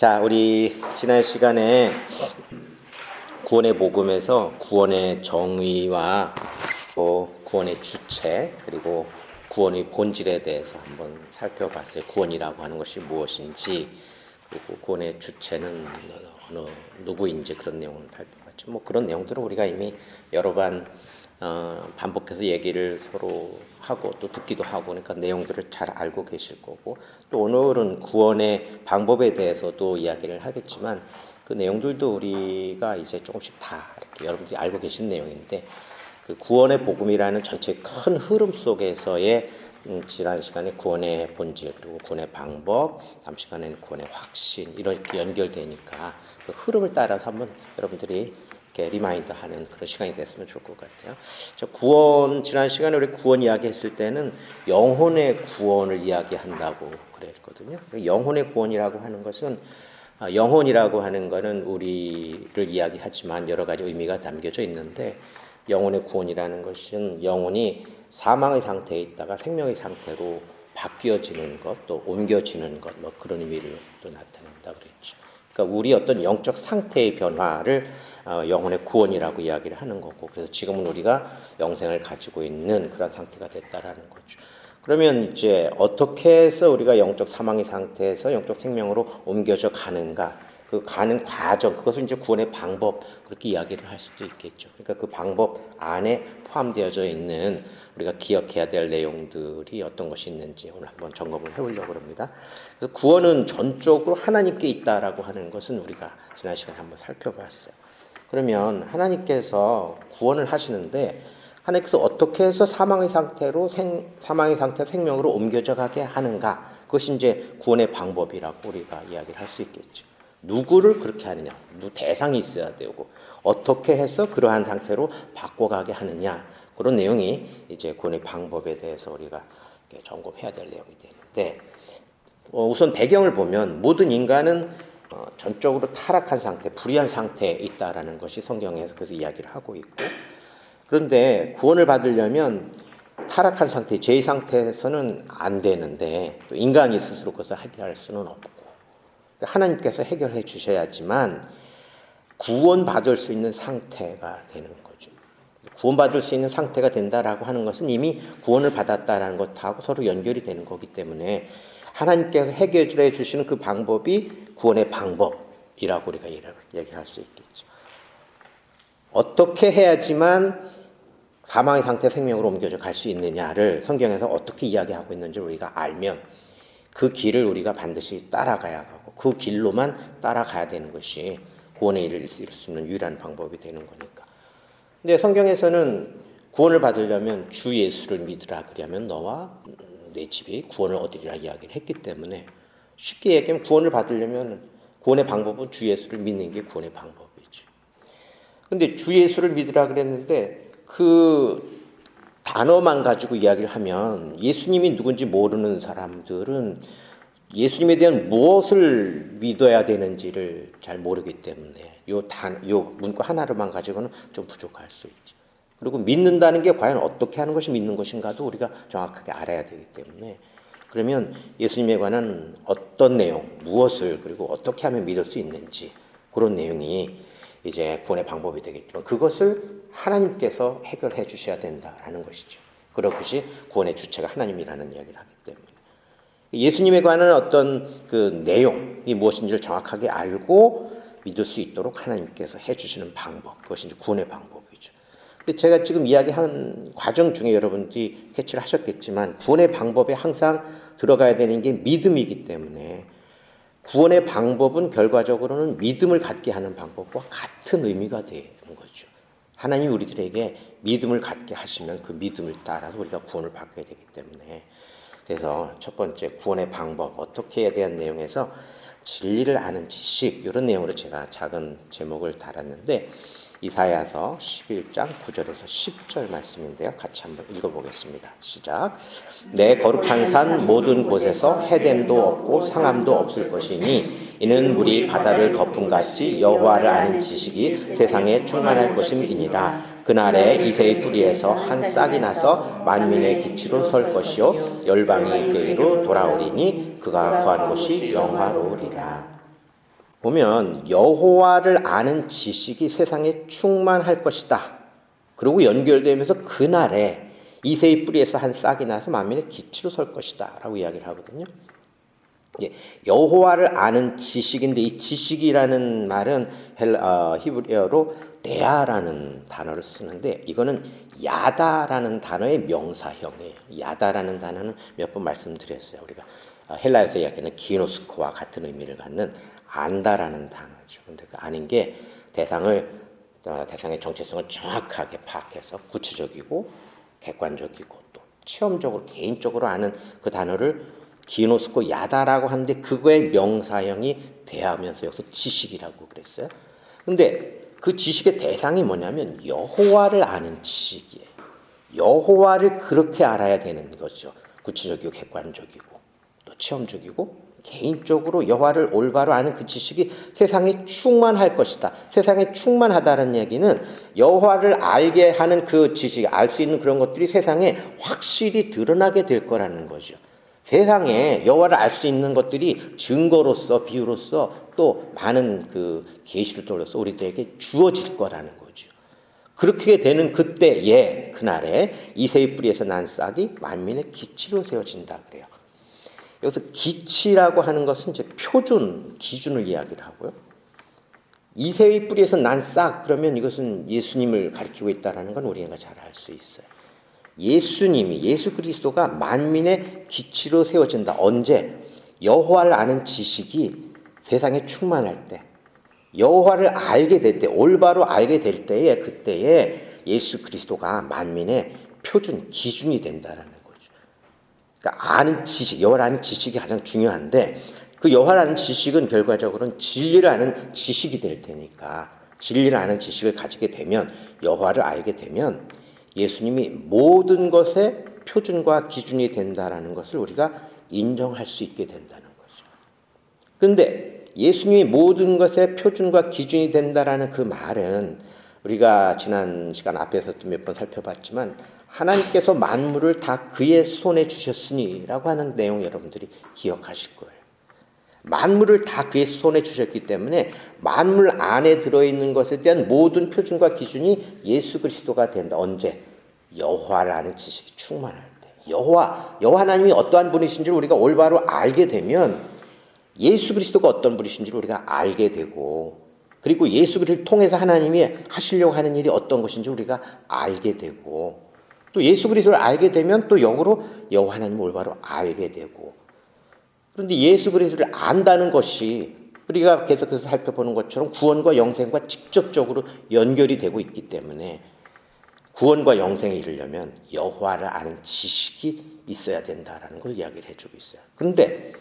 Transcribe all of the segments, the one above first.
자, 우리 지난 시간에 구원의 복음에서 구원의 정의와 구원의 주체 그리고 구원의 본질에 대해서 한번 살펴봤어요. 구원이라고 하는 것이 무엇인지 그리고 구원의 주체는 누구인지 그런 내용을 살펴봤죠. 그런 내용들은 우리가 이미 여러 번 반복해서 얘기를 서로 하고 또 듣기도 하고 그러니까 내용들을 잘 알고 계실 거고 또 오늘은 구원의 방법에 대해서도 이야기를 하겠지만 그 내용들도 우리가 이제 조금씩 다 이렇게 여러분들이 알고 계신 내용인데 그 구원의 복음이라는 전체 큰 흐름 속에서의 지난 시간에 구원의 본질 그리고 구원의 방법 다음 시간에는 구원의 확신 이렇게 연결되니까 그 흐름을 따라서 한번 여러분들이 이렇게 리마인드하는 그런 시간이 됐으면 좋을 것 같아요. 구원 지난 시간에 우리 구원 이야기했을 때는 영혼의 구원을 이야기한다고 그랬거든요. 영혼의 구원이라고 하는 것은 영혼이라고 하는 것은 우리를 이야기하지만 여러 가지 의미가 담겨져 있는데 영혼의 구원이라는 것은 영혼이 사망의 상태에 있다가 생명의 상태로 바뀌어지는 것, 또 옮겨지는 것, 그런 의미를 또 나타낸다 그랬죠. 그러니까 우리 어떤 영적 상태의 변화를 영혼의 구원이라고 이야기를 하는 거고, 그래서 지금은 우리가 영생을 가지고 있는 그런 상태가 됐다라는 거죠. 그러면 이제 어떻게 해서 우리가 영적 사망의 상태에서 영적 생명으로 옮겨져 가는가? 그 가는 과정, 그것을 이제 구원의 방법 그렇게 이야기를 할 수도 있겠죠. 그러니까 그 방법 안에 포함되어져 있는 우리가 기억해야 될 내용들이 어떤 것이 있는지 오늘 한번 점검을 해보려고 합니다. 그래서 구원은 전적으로 하나님께 있다라고 하는 것은 우리가 지난 시간에 한번 살펴봤어요. 그러면 하나님께서 구원을 하시는데 하나님께서 어떻게 해서 사망의 상태로 사망의 상태 생명으로 옮겨져 가게 하는가? 그것이 이제 구원의 방법이라고 우리가 이야기를 할 수 있겠죠. 누구를 그렇게 하느냐, 대상이 있어야 되고 어떻게 해서 그러한 상태로 바꿔가게 하느냐 그런 내용이 이제 구원의 방법에 대해서 우리가 점검해야 될 내용이 되는데 우선 배경을 보면 모든 인간은 전적으로 타락한 상태, 불의한 상태에 있다라는 것이 성경에서 그래서 이야기를 하고 있고 그런데 구원을 받으려면 타락한 상태, 죄의 상태에서는 안 되는데 또 인간이 스스로 그것을 해결할 수는 없고 하나님께서 해결해 주셔야지만 구원받을 수 있는 상태가 되는 거죠. 구원받을 수 있는 상태가 된다라고 하는 것은 이미 구원을 받았다라는 것하고 서로 연결이 되는 거기 때문에 하나님께서 해결해 주시는 그 방법이 구원의 방법이라고 우리가 얘기할 수 있겠죠. 어떻게 해야지만 사망의 상태 생명으로 옮겨져 갈 수 있느냐를 성경에서 어떻게 이야기하고 있는지 우리가 알면 그 길을 우리가 반드시 따라가야 하고 그 길로만 따라가야 되는 것이 구원의 일을 이룰 수 있는 유일한 방법이 되는 거니까. 근데 성경에서는 구원을 받으려면 주 예수를 믿으라 그러면 너와 내 집이 구원을 얻으리라 이야기를 했기 때문에 쉽게 얘기하면 구원을 받으려면 구원의 방법은 주 예수를 믿는 게 구원의 방법이죠. 근데 주 예수를 믿으라 그랬는데 그 단어만 가지고 이야기를 하면 예수님이 누군지 모르는 사람들은 예수님에 대한 무엇을 믿어야 되는지를 잘 모르기 때문에 요 문구 하나로만 가지고는 좀 부족할 수 있죠. 그리고 믿는다는 게 과연 어떻게 하는 것이 믿는 것인가도 우리가 정확하게 알아야 되기 때문에 그러면 예수님에 관한 어떤 내용, 무엇을 그리고 어떻게 하면 믿을 수 있는지 그런 내용이 이제 구원의 방법이 되겠지만 그것을 하나님께서 해결해 주셔야 된다라는 것이죠. 그렇듯이 구원의 주체가 하나님이라는 이야기를 하기 때문에 예수님에 관한 어떤 그 내용이 무엇인지를 정확하게 알고 믿을 수 있도록 하나님께서 해주시는 방법, 그것이 이제 구원의 방법이죠. 근데 제가 지금 이야기한 과정 중에 여러분들이 캐치를 하셨겠지만 구원의 방법에 항상 들어가야 되는 게 믿음이기 때문에 구원의 방법은 결과적으로는 믿음을 갖게 하는 방법과 같은 의미가 되는 거죠. 하나님이 우리들에게 믿음을 갖게 하시면 그 믿음을 따라서 우리가 구원을 받게 되기 때문에 그래서 첫 번째 구원의 방법 어떻게에 대한 내용에서 진리를 아는 지식 이런 내용으로 제가 작은 제목을 달았는데 이사야서 11장 9절에서 10절 말씀인데요. 같이 한번 읽어보겠습니다. 시작. 내 거룩한 산 모든 곳에서 해됨도 없고 상함도 없을 것이니 이는 물이 바다를 거품같이 여호와를 아는 지식이 세상에 충만할 것임이니라. 그날에 이새의 뿌리에서 한 싹이 나서 만민의 기치로 설 것이요 열방이 그에게로 돌아오리니 그가 거한 곳이 영화로우리라. 보면 여호와를 아는 지식이 세상에 충만할 것이다. 그리고 연결되면서 그날에 이새의 뿌리에서 한 싹이 나서 만민의 기치로 설 것이다 라고 이야기를 하거든요. 여호와를 아는 지식인데 이 지식이라는 말은 히브리어로 데아라는 단어를 쓰는데 이거는 야다라는 단어의 명사형이에요. 야다라는 단어는 몇 번 말씀드렸어요. 우리가 헬라에서 이야기하는 기노스코와 같은 의미를 갖는 안다라는 단어죠. 근데 그 아는 게 대상의 정체성을 정확하게 파악해서 구체적이고 객관적이고 또 체험적으로 개인적으로 아는 그 단어를 기노스코 야다라고 하는데 그거의 명사형이 대하면서 여기서 지식이라고 그랬어요. 근데 그 지식의 대상이 뭐냐면 여호와를 아는 지식이에요. 여호와를 그렇게 알아야 되는 거죠. 구체적이고 객관적이고 또 체험적이고 개인적으로 여호와를 올바로 아는 그 지식이 세상에 충만할 것이다. 세상에 충만하다는 얘기는 여호와를 알게 하는 그 지식, 알 수 있는 그런 것들이 세상에 확실히 드러나게 될 거라는 거죠. 세상에 여호와를 알 수 있는 것들이 증거로서 비유로서 또 많은 그 계시를 통해서 우리들에게 주어질 거라는 거죠. 그렇게 되는 그때에 그날에 이새의 뿌리에서 난 싹이 만민의 기치로 세워진다 그래요. 여기서 기치라고 하는 것은 이제 표준, 기준을 이야기를 하고요. 이새의 뿌리에서 난 싹 그러면 이것은 예수님을 가리키고 있다는 건 우리가 잘 알 수 있어요. 예수 그리스도가 만민의 기치로 세워진다. 언제? 여호와를 아는 지식이 세상에 충만할 때, 여호와를 알게 될 때, 올바로 알게 될 때에 그때에 예수 그리스도가 만민의 표준, 기준이 된다라는 거죠. 그러니까 아는 지식, 여호와를 아는 지식이 가장 중요한데 그 여호와를 아는 지식은 결과적으로는 진리를 아는 지식이 될 테니까 진리를 아는 지식을 가지게 되면 여호와를 알게 되면 예수님이 모든 것의 표준과 기준이 된다라는 것을 우리가 인정할 수 있게 된다는 거죠. 그런데 예수님이 모든 것의 표준과 기준이 된다라는 그 말은 우리가 지난 시간 앞에서도 몇 번 살펴봤지만 하나님께서 만물을 다 그의 손에 주셨으니 라고 하는 내용 여러분들이 기억하실 거예요. 만물을 다 그의 손에 주셨기 때문에 만물 안에 들어있는 것에 대한 모든 표준과 기준이 예수 그리스도가 된다. 언제? 여호와를 아는 지식이 충만할 때. 여호와 하나님이 어떠한 분이신지를 우리가 올바로 알게 되면 예수 그리스도가 어떤 분이신지를 우리가 알게 되고 그리고 예수 그리스도를 통해서 하나님이 하시려고 하는 일이 어떤 것인지 우리가 알게 되고 또 예수 그리스도를 알게 되면 또 역으로 여호와 하나님을 올바로 알게 되고 그런데 예수 그리스도를 안다는 것이 우리가 계속해서 살펴보는 것처럼 구원과 영생과 직접적으로 연결이 되고 있기 때문에 구원과 영생에 이르려면 여호와를 아는 지식이 있어야 된다라는 걸 이야기를 해주고 있어요. 그런데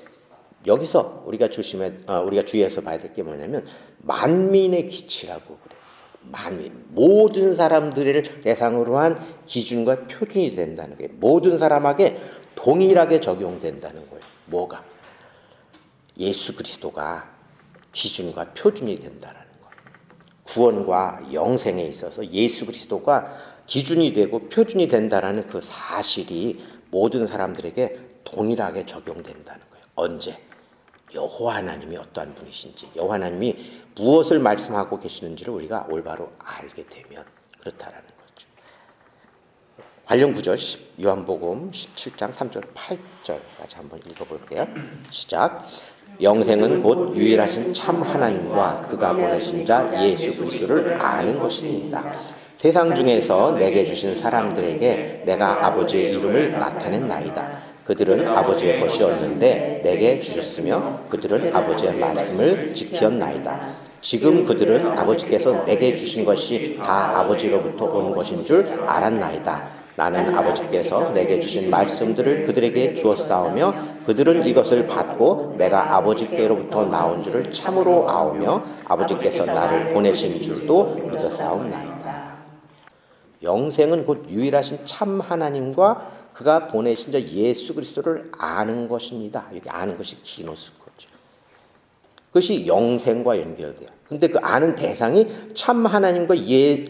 여기서 우리가 주의해서 봐야 될 게 뭐냐면 만민의 기치라고 그래요. 만민, 모든 사람들을 대상으로 한 기준과 표준이 된다는 거예요. 모든 사람에게 동일하게 적용된다는 거예요. 뭐가? 예수 그리스도가 기준과 표준이 된다는 거예요. 구원과 영생에 있어서 예수 그리스도가 기준이 되고 표준이 된다는 그 사실이 모든 사람들에게 동일하게 적용된다는 거예요. 언제? 여호와 하나님이 어떠한 분이신지, 여호와 하나님이 무엇을 말씀하고 계시는지를 우리가 올바로 알게 되면 그렇다라는 거죠. 관련 구절 요한복음 17장 3절 8절까지 한번 읽어볼게요. 시작. 영생은 곧 유일하신 참 하나님과 그가 보내신 자 예수 그리스도를 아는 것입니다. 세상 중에서 내게 주신 사람들에게 내가 아버지의 이름을 나타냈나이다. 그들은 아버지의 것이었는데 내게 주셨으며 그들은 아버지의 말씀을 지켰나이다. 지금 그들은 아버지께서 내게 주신 것이 다 아버지로부터 온 것인 줄 알았나이다. 나는 아버지께서 내게 주신 말씀들을 그들에게 주었사오며 그들은 이것을 받고 내가 아버지께로부터 나온 줄을 참으로 아오며 아버지께서 나를 보내신 줄도 믿었사옵나이다. 영생은 곧 유일하신 참 하나님과 그가 보내신 자 예수 그리스도를 아는 것입니다. 여기 아는 것이 기노스코죠. 그것이 영생과 연결돼요. 근데 그 아는 대상이 참 하나님과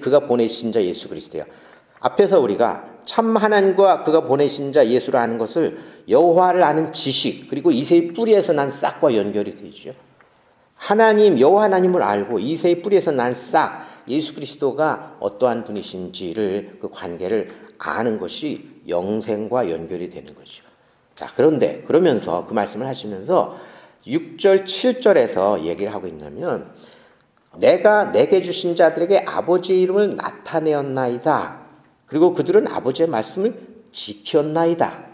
그가 보내신 자 예수 그리스도예요. 앞에서 우리가 참 하나님과 그가 보내신 자 예수를 아는 것을 여호와를 아는 지식 그리고 이새의 뿌리에서 난 싹과 연결이 되죠. 하나님 여호와 하나님을 알고 이새의 뿌리에서 난 싹 예수 그리스도가 어떠한 분이신지를 그 관계를 아는 것이 영생과 연결이 되는 거죠. 자, 그런데 그러면서 그 말씀을 하시면서 6절 7절에서 얘기를 하고 있냐면 내가 내게 주신 자들에게 아버지의 이름을 나타내었나이다. 그리고 그들은 아버지의 말씀을 지켰나이다.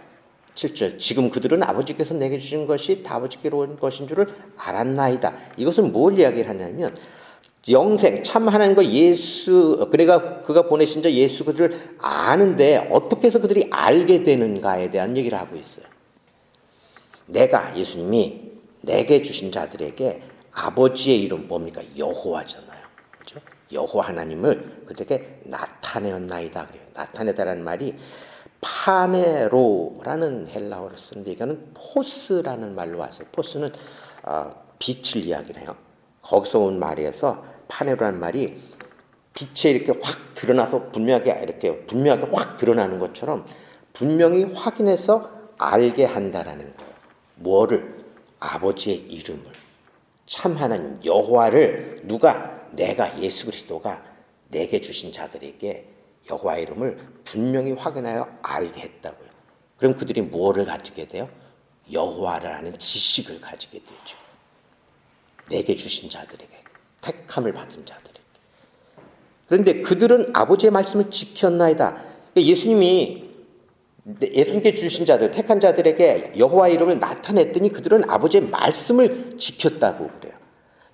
7절 지금 그들은 아버지께서 내게 주신 것이 다 아버지께로 온 것인 줄을 알았나이다. 이것은 뭘 이야기를 하냐면 영생 참 하나님과 예수 그가 보내신 자 예수 그들을 아는데 어떻게 해서 그들이 알게 되는가에 대한 얘기를 하고 있어요. 내가 예수님이 내게 주신 자들에게 아버지의 이름 뭡니까? 여호와잖아요. 그렇죠? 여호와 하나님을 그들에게 나타내었나이다. 그래요. 나타내다라는 말이 파네로라는 헬라어를 쓰는데 이거는 포스라는 말로 왔어요. 포스는 빛을 이야기를 해요. 거기서 온 말이어서 파네로라는 말이 빛에 이렇게 확 드러나서 분명하게 확 드러나는 것처럼 분명히 확인해서 알게 한다라는 거예요. 뭐를? 아버지의 이름을. 참 하나님 여호와를 내가 예수 그리스도가 내게 주신 자들에게 여호와의 이름을 분명히 확인하여 알게 했다고요. 그럼 그들이 뭐를 가지게 돼요? 여호와를 아는 지식을 가지게 되죠. 내게 주신 자들에게, 택함을 받은 자들에게. 그런데 그들은 아버지의 말씀을 지켰나이다. 예수님께 주신 자들, 택한 자들에게 여호와의 이름을 나타냈더니 그들은 아버지의 말씀을 지켰다고 그래요.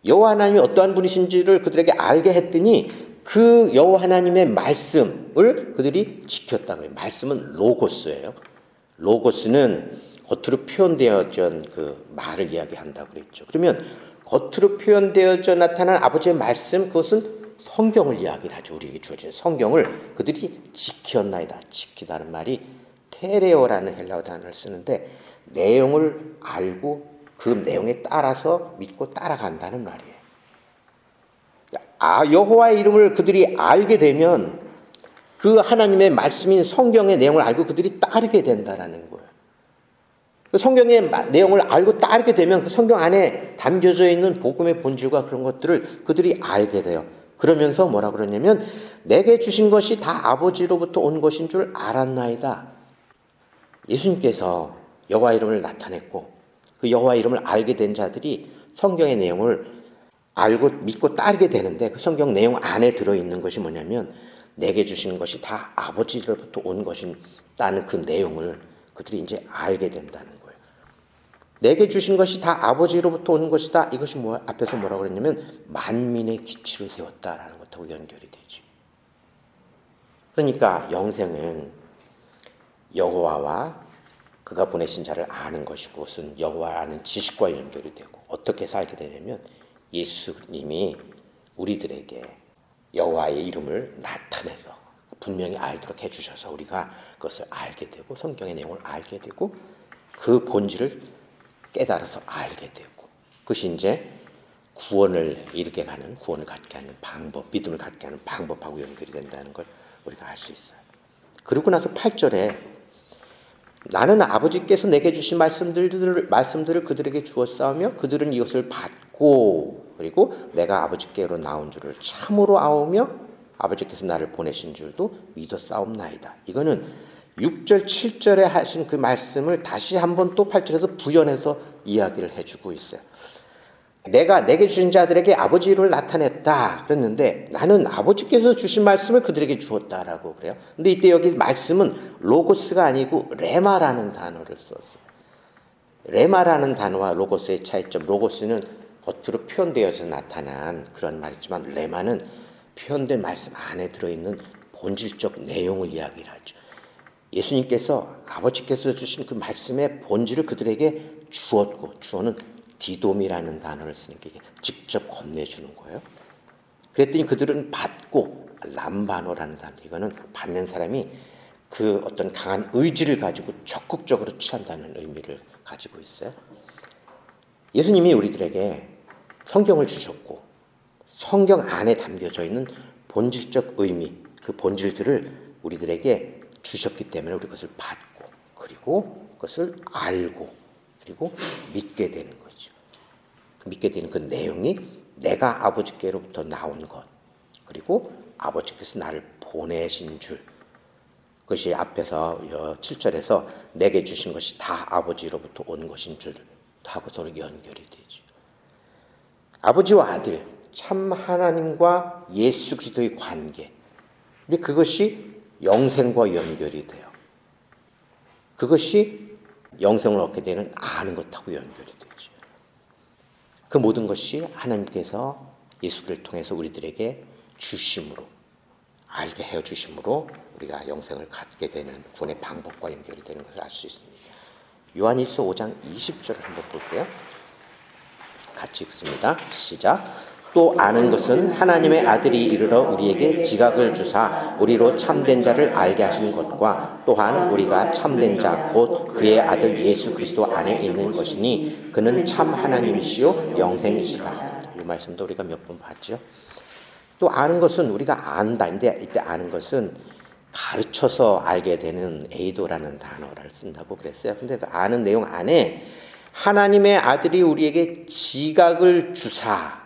여호와 하나님이 어떠한 분이신지를 그들에게 알게 했더니 그 여호와 하나님의 말씀을 그들이 지켰다고 해요. 말씀은 로고스예요. 로고스는 겉으로 표현되어진 그 말을 이야기한다고 그랬죠. 그러면 겉으로 표현되어져 나타난 아버지의 말씀, 그것은 성경을 이야기를 하죠. 우리에게 주어진 성경을 그들이 지켰나이다. 지키다는 말이 테레오라는 헬라어 단어를 쓰는데 내용을 알고 그 내용에 따라서 믿고 따라간다는 말이에요. 여호와의 이름을 그들이 알게 되면 그 하나님의 말씀인 성경의 내용을 알고 그들이 따르게 된다는 거예요. 그 성경의 내용을 알고 따르게 되면 그 성경 안에 담겨져 있는 복음의 본질과 그런 것들을 그들이 알게 돼요. 그러면서 뭐라 그러냐면 내게 주신 것이 다 아버지로부터 온 것인 줄 알았나이다. 예수님께서 여호와 이름을 나타냈고 그 여호와 이름을 알게 된 자들이 성경의 내용을 알고 믿고 따르게 되는데 그 성경 내용 안에 들어있는 것이 뭐냐면 내게 주신 것이 다 아버지로부터 온 것이라는 그 내용을 그들이 이제 알게 된다는 거예요. 내게 주신 것이 다 아버지로부터 온 것이다. 이것이 앞에서 뭐라고 그랬냐면 만민의 기치를 세웠다라는 것하고 연결이 되죠. 그러니까 영생은 여호와와 그가 보내신 자를 아는 것이고 그것은 여호와 아는 지식과 연결이 되고 어떻게 해서 알게 되냐면 예수님이 우리들에게 여호와의 이름을 나타내서 분명히 알도록 해주셔서 우리가 그것을 알게 되고 성경의 내용을 알게 되고 그 본질을 깨달아서 알게 되고 그것이 이제 구원을 이르게 가는 구원을 갖게 하는 방법, 믿음을 갖게 하는 방법하고 연결이 된다는 걸 우리가 알 수 있어요. 그러고 나서 8절에 나는 아버지께서 내게 주신 말씀들을 그들에게 주었사오며 그들은 이것을 받고 그리고 내가 아버지께로 나온 줄을 참으로 아오며 아버지께서 나를 보내신 줄도 믿었사옵나이다. 이거는 6절 7절에 하신 그 말씀을 다시 한번 또 8절에서 부연해서 이야기를 해주고 있어요. 내가 내게 주신 자들에게 아버지를 나타냈다 그랬는데 나는 아버지께서 주신 말씀을 그들에게 주었다라고 그래요. 근데 이때 여기 말씀은 로고스가 아니고 레마라는 단어를 썼어요. 레마라는 단어와 로고스의 차이점, 로고스는 겉으로 표현되어서 나타난 그런 말이지만 레마는 표현된 말씀 안에 들어있는 본질적 내용을 이야기를 하죠. 예수님께서 아버지께서 주신 그 말씀의 본질을 그들에게 주었고 주어는 디돔이라는 단어를 쓰는 게 직접 건네주는 거예요. 그랬더니 그들은 받고 람바노라는 단어, 이거는 받는 사람이 그 어떤 강한 의지를 가지고 적극적으로 취한다는 의미를 가지고 있어요. 예수님이 우리들에게 성경을 주셨고 성경 안에 담겨져 있는 본질적 의미, 그 본질들을 우리들에게 주셨기 때문에 우리 그것을 받고 그리고 그것을 알고 그리고 믿게 되는 거죠. 믿게 되는 그 내용이 내가 아버지께로부터 나온 것, 그리고 아버지께서 나를 보내신 줄, 그것이 앞에서 7절에서 내게 주신 것이 다 아버지로부터 온 것인 줄 하고 서로 연결이 되죠. 아버지와 아들, 참 하나님과 예수 그리스도의 관계, 근데 그것이 영생과 연결이 돼요. 그것이 영생을 얻게 되는 아는 것하고 연결이 되죠. 그 모든 것이 하나님께서 예수 그리스도를 통해서 우리들에게 주심으로, 알게 해주심으로 우리가 영생을 갖게 되는 구원의 방법과 연결이 되는 것을 알 수 있습니다. 요한일서 5장 20절을 한번 볼게요. 같이 읽습니다. 시작. 또 아는 것은 하나님의 아들이 이르러 우리에게 지각을 주사 우리로 참된 자를 알게 하시는 것과 또한 우리가 참된 자 곧 그의 아들 예수 그리스도 안에 있는 것이니 그는 참 하나님이시요 영생이시라. 이 말씀도 우리가 몇 번 봤죠. 또 아는 것은 우리가 안다. 근데 이때 아는 것은 가르쳐서 알게 되는 에이도라는 단어를 쓴다고 그랬어요. 근데 그 아는 내용 안에 하나님의 아들이 우리에게 지각을 주사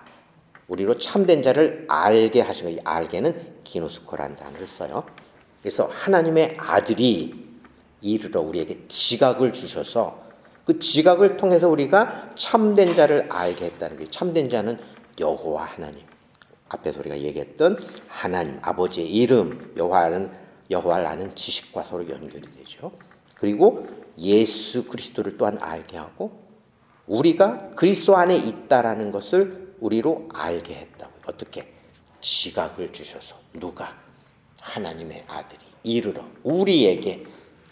우리로 참된 자를 알게 하신 거예요. 알게는 기노스코라는 단어를 써요. 그래서 하나님의 아들이 이르러 우리에게 지각을 주셔서 그 지각을 통해서 우리가 참된 자를 알게 했다는 거예요. 참된 자는 여호와 하나님. 앞에서 우리가 얘기했던 하나님, 아버지의 이름, 여호와를 아는 지식과 서로 연결이 되죠. 그리고 예수 그리스도를 또한 알게 하고 우리가 그리스도 안에 있다라는 것을 우리로 알게 했다고. 어떻게? 지각을 주셔서. 누가? 하나님의 아들이 이르러 우리에게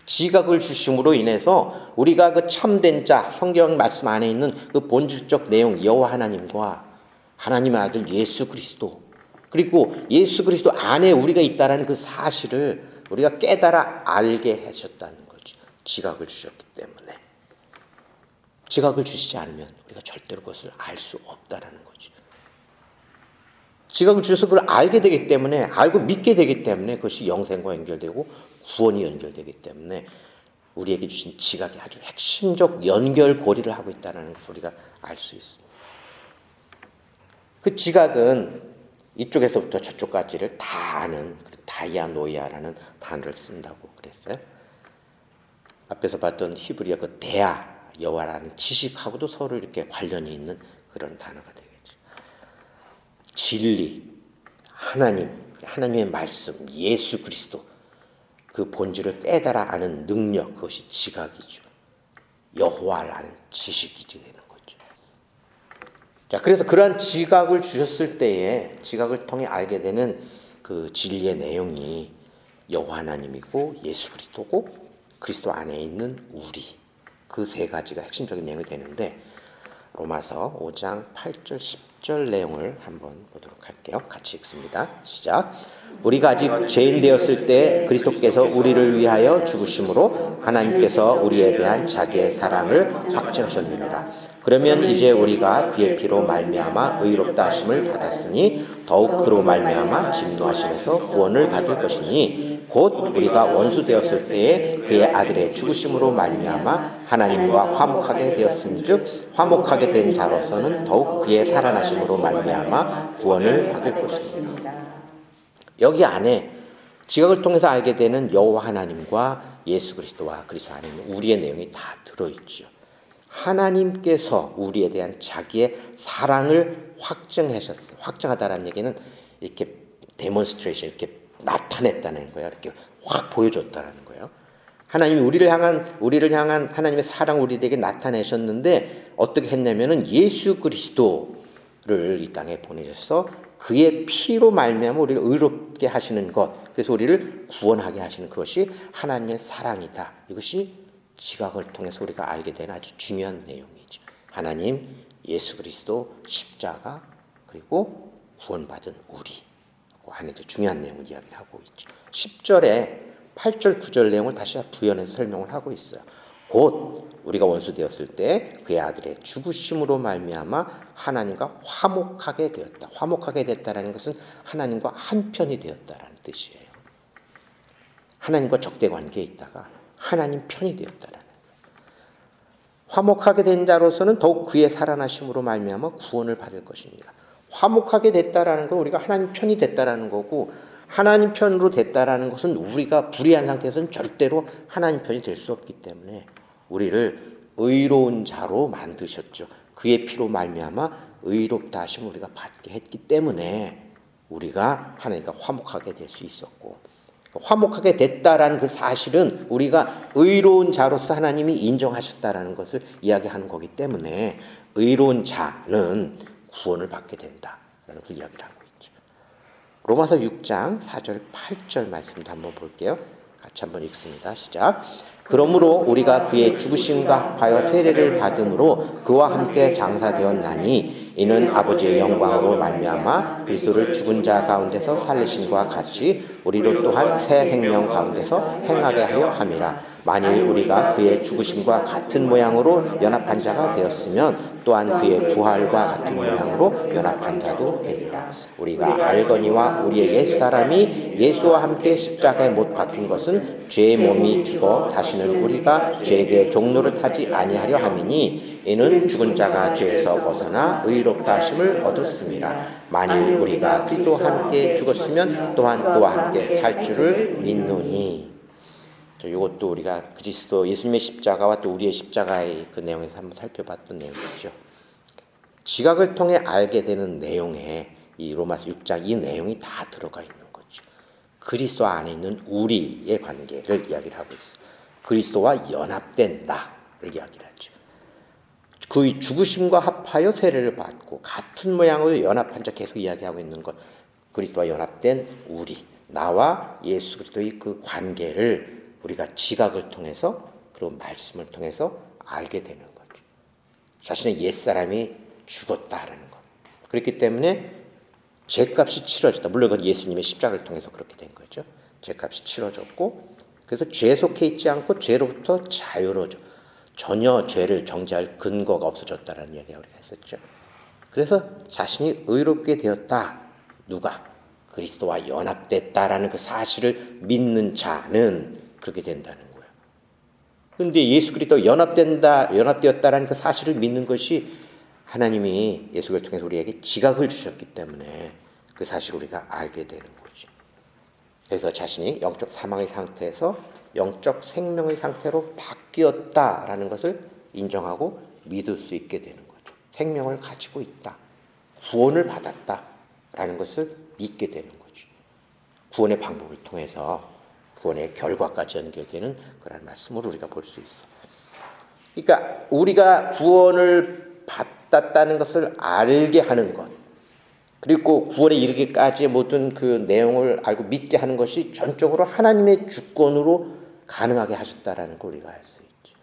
지각을 주심으로 인해서 우리가 그 참된 자, 성경 말씀 안에 있는 그 본질적 내용, 여호와 하나님과 하나님의 아들 예수 그리스도, 그리고 예수 그리스도 안에 우리가 있다라는 그 사실을 우리가 깨달아 알게 하셨다는 거죠. 지각을 주셨기 때문에. 지각을 주시지 않으면 우리가 절대로 그것을 알 수 없다라는 거죠. 지각을 주셔서 그걸 알게 되기 때문에, 알고 믿게 되기 때문에 그것이 영생과 연결되고 구원이 연결되기 때문에 우리에게 주신 지각이 아주 핵심적 연결고리를 하고 있다는 것을 우리가 알 수 있습니다. 그 지각은 이쪽에서부터 저쪽까지를 다 아는 다이아노이아라는 단어를 쓴다고 그랬어요. 앞에서 봤던 히브리어 그 데아, 여호와라는 지식하고도 서로 이렇게 관련이 있는 그런 단어가 되겠죠. 진리, 하나님, 하나님의 말씀, 예수 그리스도, 그 본질을 깨달아 아는 능력, 그것이 지각이죠. 여호와를 아는 지식이 되는 거죠. 자, 그래서 그러한 지각을 주셨을 때에 지각을 통해 알게 되는 그 진리의 내용이 여호와 하나님이고 예수 그리스도고 그리스도 안에 있는 우리, 그 세 가지가 핵심적인 내용이 되는데 로마서 5장 8절 10절 내용을 한번 보도록 할게요. 같이 읽습니다. 시작. 우리가 아직 죄인 되었을 때 그리스도께서 우리를 위하여 죽으심으로 하나님께서 우리에 대한 자기의 사랑을 확증하셨느니라. 그러면 이제 우리가 그의 피로 말미암아 의롭다 하심을 받았으니 더욱 그로 말미암아 진노하심에서 구원을 받을 것이니 곧 우리가 원수 되었을 때에 그의 아들의 죽으심으로 말미암아 하나님과 화목하게 되었은즉 화목하게 된 자로서는 더욱 그의 살아나심으로 말미암아 구원을 받을 것입니다. 여기 안에 지각을 통해서 알게 되는 여호와 하나님과 예수 그리스도와 그리스도 안에 있는 우리의 내용이 다 들어있죠. 하나님께서 우리에 대한 자기의 사랑을 확증하셨어요. 확증하다라는 얘기는 이렇게 데몬스트레이션, 이렇게 나타냈다는 거예요. 이렇게 확 보여줬다는 거예요. 하나님이 우리를 향한 하나님의 사랑 우리에게 나타내셨는데 어떻게 했냐면은 예수 그리스도를 이 땅에 보내셔서 그의 피로 말미암아 우리를 의롭게 하시는 것, 그래서 우리를 구원하게 하시는 그것이 하나님의 사랑이다. 이것이 지각을 통해서 우리가 알게 되는 아주 중요한 내용이죠. 하나님, 예수 그리스도, 십자가, 그리고 구원받은 우리 하는 중요한 내용을 이야기를 하고 있죠. 10절에 8절 9절 내용을 다시 부연해서 설명을 하고 있어요. 곧 우리가 원수 되었을 때 그의 아들의 죽으심으로 말미암아 하나님과 화목하게 되었다. 화목하게 됐다라는 것은 하나님과 한편이 되었다라는 뜻이에요. 하나님과 적대 관계에 있다가 하나님 편이 되었다라는 거예요. 화목하게 된 자로서는 더욱 그의 살아나심으로 말미암아 구원을 받을 것입니다. 화목하게 됐다라는 건 우리가 하나님 편이 됐다라는 거고, 하나님 편으로 됐다라는 것은 우리가 불의한 상태에서는 절대로 하나님 편이 될 수 없기 때문에 우리를 의로운 자로 만드셨죠. 그의 피로 말미암아 의롭다 하심을 우리가 받게 했기 때문에 우리가 하나님과 화목하게 될 수 있었고, 화목하게 됐다라는 그 사실은 우리가 의로운 자로서 하나님이 인정하셨다라는 것을 이야기하는 거기 때문에 의로운 자는 구원을 받게 된다라는 걸 이야기를 하고 있죠. 로마서 6장 4절 8절 말씀도 한번 볼게요. 같이 한번 읽습니다. 시작. 그러므로 우리가 그의 죽으심과 합하여 세례를 받음으로 그와 함께 장사되었나니 이는 아버지의 영광으로 말미암아 그리스도를 죽은 자 가운데서 살리심과 같이 우리로 또한 새 생명 가운데서 행하게 하려 함이라. 만일 우리가 그의 죽으심과 같은 모양으로 연합한 자가 되었으면 또한 그의 부활과 같은 모양으로 연합한 자도 되리라. 우리가 알거니와 우리의 옛사람이 예수와 함께 십자가에 못 박힌 것은 죄의 몸이 죽어 다시는 우리가 죄에게 종노릇하지 아니하려 함이니 이는 죽은 자가 죄에서 벗어나 의롭다 하심을 얻었음이라. 만일 우리가 그리스도와 함께 죽었으면 또한 그와 함께 살 줄을 믿노니. 이것도 우리가 그리스도 예수님의 십자가와 또 우리의 십자가의 그 내용에서 한번 살펴봤던 내용이죠. 지각을 통해 알게 되는 내용에 이 로마서 6장 이 내용이 다 들어가 있는 거죠. 그리스도 안에 있는 우리의 관계를 이야기를 하고 있어요. 그리스도와 연합된다를 이야기를 하죠. 그의 죽으심과 합하여 세례를 받고 같은 모양으로 연합한 자 계속 이야기하고 있는 것. 그리스도와 연합된 우리, 나와 예수 그리스도의 그 관계를 우리가 지각을 통해서 그리고 말씀을 통해서 알게 되는 거죠. 자신의 옛사람이 죽었다라는 것. 그렇기 때문에 죄값이 치러졌다. 물론 그건 예수님의 십자가를 통해서 그렇게 된 거죠. 죄값이 치러졌고 그래서 죄 속해 있지 않고 죄로부터 자유로워져. 전혀 죄를 정죄할 근거가 없어졌다라는 이야기가 우리가 했었죠. 그래서 자신이 의롭게 되었다. 누가? 그리스도와 연합됐다라는 그 사실을 믿는 자는 그렇게 된다는 거예요. 그런데 예수 그리스도 연합되었다라는 그 사실을 믿는 것이 하나님이 예수를 통해서 우리에게 지각을 주셨기 때문에 그 사실을 우리가 알게 되는 거죠. 그래서 자신이 영적 사망의 상태에서 영적 생명의 상태로 바뀌었다라는 것을 인정하고 믿을 수 있게 되는 거죠. 생명을 가지고 있다. 구원을 받았다라는 것을 믿게 되는 거죠. 구원의 방법을 통해서 구원의 결과까지 연결되는 그런 말씀을 우리가 볼 수 있어요. 그러니까 우리가 구원을 받았다는 것을 알게 하는 것, 그리고 구원에 이르기까지의 모든 그 내용을 알고 믿게 하는 것이 전적으로 하나님의 주권으로 가능하게 하셨다라는 걸 우리가 알 수 있죠.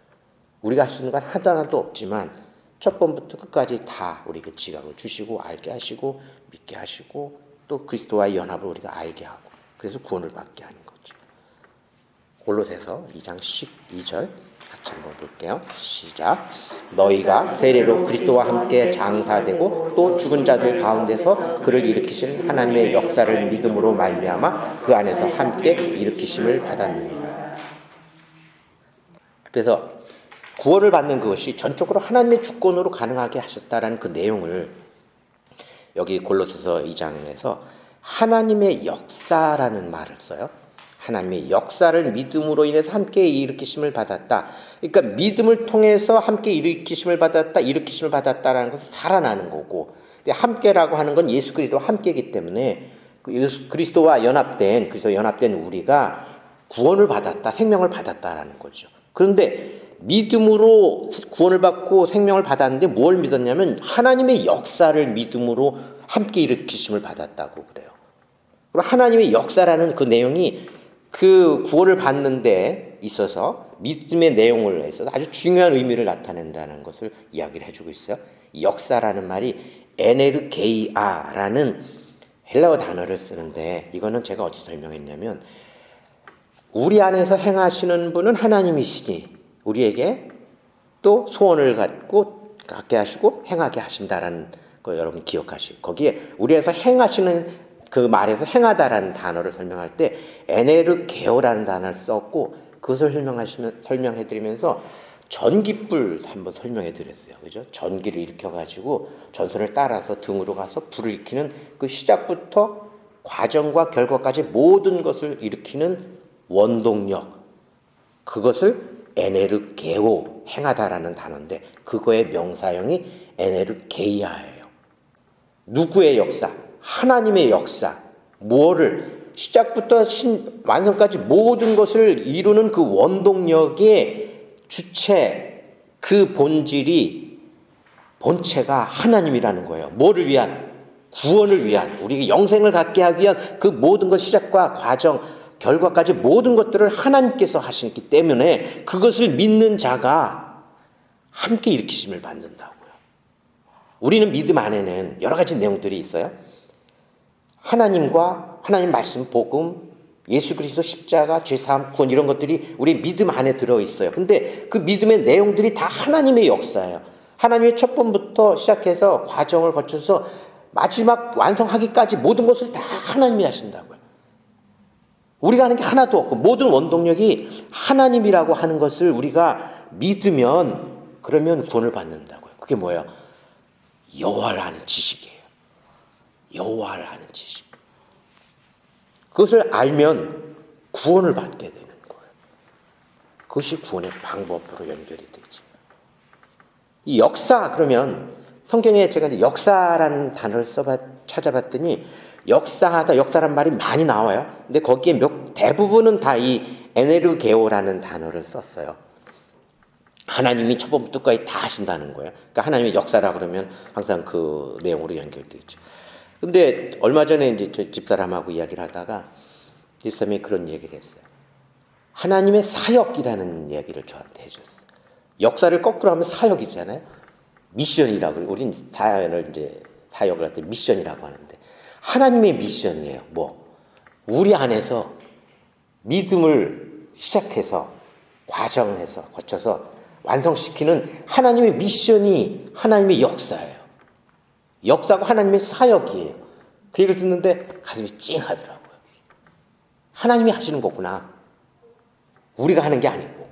우리가 할 수 있는 건 하나도 없지만 첫 번부터 끝까지 다 우리에게 지각을 주시고 알게 하시고 믿게 하시고 또 그리스도와의 연합을 우리가 알게 하고 그래서 구원을 받게 하는 거죠. 골로새서 2장 12절 같이 한번 볼게요. 시작. 너희가 세례로 그리스도와 함께 장사되고 또 죽은 자들 가운데서 그를 일으키신 하나님의 역사를 믿음으로 말미암아 그 안에서 함께 일으키심을 받았느니라. 그래서 구원을 받는 그것이 전적으로 하나님의 주권으로 가능하게 하셨다라는 그 내용을 여기 골로새서 2장에서 하나님의 역사라는 말을 써요. 하나님의 역사를 믿음으로 인해서 함께 일으키심을 받았다. 그러니까 믿음을 통해서 함께 일으키심을 받았다라는 것은 살아나는 거고, 함께라고 하는 건 예수 그리스도와 함께이기 때문에 그리스도와 연합된 우리가 구원을 받았다, 생명을 받았다라는 거죠. 그런데 믿음으로 구원을 받고 생명을 받았는데 뭘 믿었냐면 하나님의 역사를 믿음으로 함께 일으키심을 받았다고 그래요. 그리고 하나님의 역사라는 그 내용이 그 구원을 받는 데 있어서 믿음의 내용을 해서 아주 중요한 의미를 나타낸다는 것을 이야기를 해주고 있어요. 역사라는 말이 에네르게이아라는 헬라어 단어를 쓰는데 이거는 제가 어디서 설명했냐면 우리 안에서 행하시는 분은 하나님이시니 우리에게 또 소원을 갖게 하시고 행하게 하신다라는 거 여러분 기억하시고 거기에 우리 안에서 행하시는 그 말에서 행하다라는 단어를 설명할 때 에네르게오라는 단어를 썼고 그것을 설명해드리면서 전기불 한번 설명해 드렸어요. 그죠? 전기를 일으켜가지고 전선을 따라서 등으로 가서 불을 일으키는 그 시작부터 과정과 결과까지 모든 것을 일으키는 원동력. 그것을 에네르게오, 행하다라는 단어인데 그거의 명사형이 에네르게이아예요. 누구의 역사? 하나님의 역사. 무엇을 시작부터 완성까지 모든 것을 이루는 그 원동력의 주체, 그 본체가 하나님이라는 거예요. 뭐를 위한? 구원을 위한, 우리 영생을 갖게 하기 위한 그 모든 것 시작과 과정, 결과까지 모든 것들을 하나님께서 하시기 때문에 그것을 믿는 자가 함께 일으키심을 받는다고요. 우리는 믿음 안에는 여러 가지 내용들이 있어요. 하나님과 하나님 말씀, 복음, 예수 그리스도 십자가, 죄사함, 구원 이런 것들이 우리 믿음 안에 들어있어요. 근데 그 믿음의 내용들이 다 하나님의 역사예요. 하나님의 첫 번부터 시작해서 과정을 거쳐서 마지막 완성하기까지 모든 것을 다 하나님이 하신다고요. 우리가 하는 게 하나도 없고 모든 원동력이 하나님이라고 하는 것을 우리가 믿으면 그러면 구원을 받는다고요. 그게 뭐예요? 여호와를 아는 지식이에요. 여호와를 아는 지식. 그것을 알면 구원을 받게 되는 거예요. 그것이 구원의 방법으로 연결이 되죠. 이 역사 그러면 성경에 제가 이제 역사라는 단어를 찾아봤더니 역사하다, 역사란 말이 많이 나와요. 근데 거기에 대부분은 다 이 에네르게오라는 단어를 썼어요. 하나님이 처음부터 끝까지 다 하신다는 거예요. 그러니까 하나님의 역사라 그러면 항상 그 내용으로 연결되어 있죠. 근데 얼마 전에 이제 저 집사람하고 이야기를 하다가 집사람이 그런 얘기를 했어요. 하나님의 사역이라는 얘기를 저한테 해줬어요. 역사를 거꾸로 하면 사역이잖아요. 미션이라고, 우린 사역을 할 때 미션이라고 하는데 하나님의 미션이에요. 우리 안에서 믿음을 시작해서 과정해서 거쳐서 완성시키는 하나님의 미션이 하나님의 역사예요. 역사고 하나님의 사역이에요. 그 얘기를 듣는데 가슴이 찡하더라고요. 하나님이 하시는 거구나. 우리가 하는 게 아니고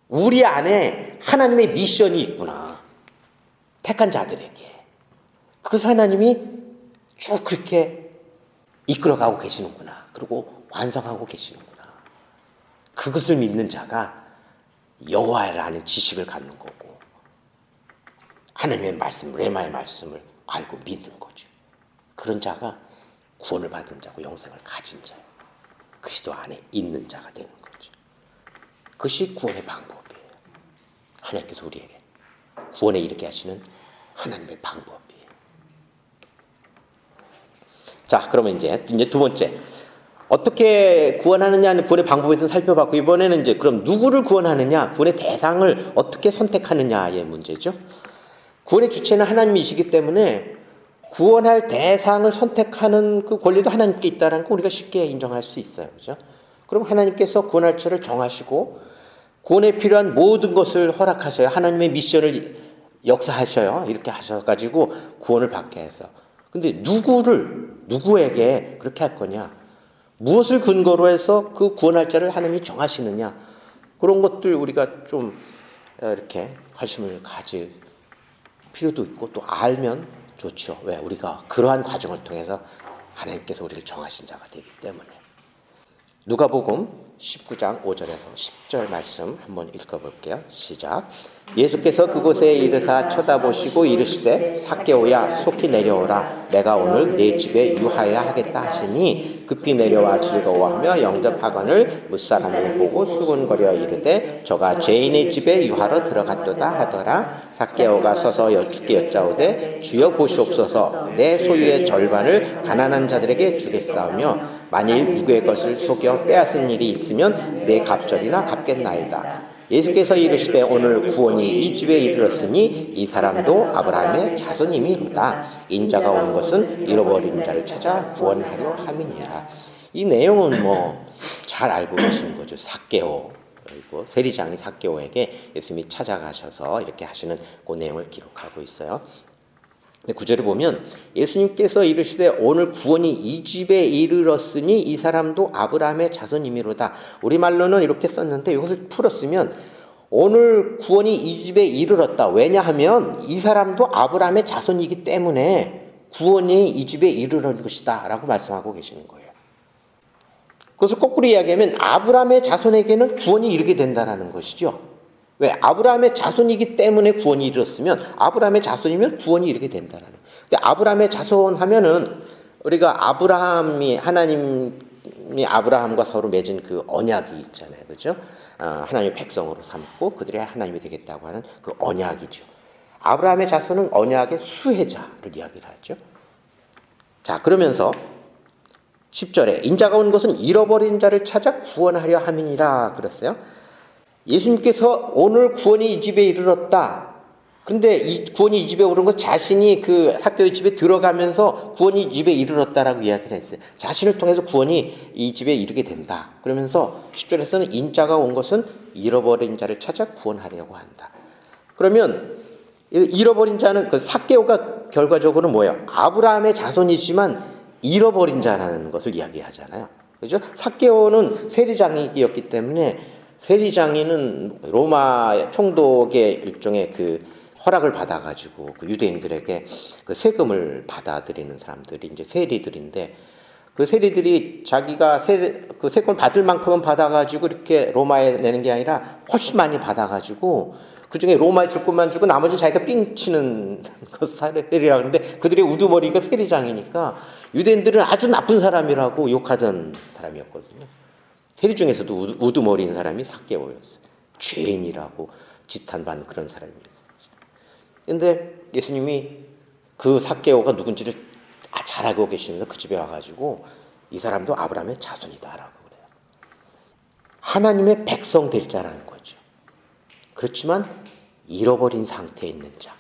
우리 안에 하나님의 미션이 있구나. 택한 자들에게. 그래서 하나님이 쭉 그렇게 이끌어가고 계시는구나. 그리고 완성하고 계시는구나. 그것을 믿는 자가 여호와를 아는 지식을 갖는 거고 하나님의 말씀, 레마의 말씀을 알고 믿는 거죠. 그런 자가 구원을 받은 자고 영생을 가진 자예요. 그리스도 안에 있는 자가 되는 거죠. 그것이 구원의 방법이에요. 하나님께서 우리에게 구원에 이르게 하시는 하나님의 방법이에요. 자, 그러면 이제 두 번째. 어떻게 구원하느냐는 구원의 방법에 대해서 살펴봤고, 이번에는 이제 그럼 누구를 구원하느냐, 구원의 대상을 어떻게 선택하느냐의 문제죠. 구원의 주체는 하나님이시기 때문에 구원할 대상을 선택하는 그 권리도 하나님께 있다는 거 우리가 쉽게 인정할 수 있어요. 그죠? 그럼 하나님께서 구원할 처를 정하시고 구원에 필요한 모든 것을 허락하셔요. 하나님의 미션을 역사하셔요. 이렇게 하셔가지고 구원을 받게 해서. 근데 누구에게 그렇게 할 거냐? 무엇을 근거로 해서 그 구원할 자를 하나님이 정하시느냐? 그런 것들 우리가 좀 이렇게 관심을 가질 필요도 있고 또 알면 좋죠. 왜? 우리가 그러한 과정을 통해서 하나님께서 우리를 정하신 자가 되기 때문에. 누가복음 19장 5절에서 10절 말씀 한번 읽어볼게요. 시작. 예수께서 그곳에 이르사 쳐다보시고 이르시되 삭개오야 속히 내려오라. 내가 오늘 네 집에 유하여야 하겠다 하시니 급히 내려와 즐거워하며 영접하거늘 무사람을 보고 수군거려 이르되 저가 죄인의 집에 유하러 들어갔도다 하더라. 삭개오가 서서 주께 여짜오되 주여 보시옵소서 내 소유의 절반을 가난한 자들에게 주겠사오며 만일 누구의 것을 속여 빼앗은 일이 있으면 내 갑절이나 갚겠나이다. 예수께서 이르시되 오늘 구원이 이 집에 이르렀으니 이 사람도 아브라함의 자손이미로다. 인자가 온 것은 잃어버린 자를 찾아 구원하려 함이니라. 이 내용은 잘 알고 계시는 거죠. 삭개오, 그리고 세리장이 삭개오에게 예수님이 찾아가셔서 이렇게 하시는 그 내용을 기록하고 있어요. 구절을 보면 예수님께서 이르시되 오늘 구원이 이 집에 이르렀으니 이 사람도 아브라함의 자손이미로다. 우리말로는 이렇게 썼는데 이것을 풀었으면 오늘 구원이 이 집에 이르렀다. 왜냐하면 이 사람도 아브라함의 자손이기 때문에 구원이 이 집에 이르는 것이다 라고 말씀하고 계시는 거예요. 그것을 거꾸로 이야기하면 아브라함의 자손에게는 구원이 이르게 된다는 것이죠. 왜? 아브라함의 자손이기 때문에 구원이 이르렀으면 아브라함의 자손이면 구원이 이르게 된다는 거예요. 근데 아브라함의 자손 하면은 우리가 하나님이 아브라함과 서로 맺은 그 언약이 있잖아요. 그죠? 하나님의 백성으로 삼고 그들의 하나님이 되겠다고 하는 그 언약이죠. 아브라함의 자손은 언약의 수혜자를 이야기를 하죠. 자, 그러면서 10절에 인자가 온 것은 잃어버린 자를 찾아 구원하려 함이니라 그랬어요. 예수님께서 오늘 구원이 이 집에 이르렀다. 그런데 이 구원이 이 집에 오른 것 자신이 그 삭개오의 집에 들어가면서 구원이 이 집에 이르렀다라고 이야기를 했어요. 자신을 통해서 구원이 이 집에 이르게 된다. 그러면서 10절에서는 인자가 온 것은 잃어버린 자를 찾아 구원하려고 한다. 그러면 잃어버린 자는 그 삭개오가 결과적으로 뭐예요? 아브라함의 자손이지만 잃어버린 자라는 것을 이야기하잖아요. 그죠? 삭개오는 세리장이었기 때문에 세리장이는 로마 총독의 일종의 그 허락을 받아가지고 그 유대인들에게 그 세금을 받아들이는 사람들이 이제 세리들인데 그 세리들이 자기가 그 세금을 받을 만큼은 받아가지고 이렇게 로마에 내는 게 아니라 훨씬 많이 받아가지고 그 중에 로마에 줄 것만 주고 나머지는 자기가 삥 치는 그 세리라 그러는데 그들의 우두머리가 세리장이니까 유대인들은 아주 나쁜 사람이라고 욕하던 사람이었거든요. 세리 중에서도 우두머리인 사람이 삭개오였어요. 죄인이라고 지탄받는 그런 사람이었어요. 그런데 예수님이 그 삭개오가 누군지를 잘 알고 계시면서 그 집에 와가지고 이 사람도 아브라함의 자손이다라고 그래요. 하나님의 백성 될 자라는 거죠. 그렇지만 잃어버린 상태에 있는 자.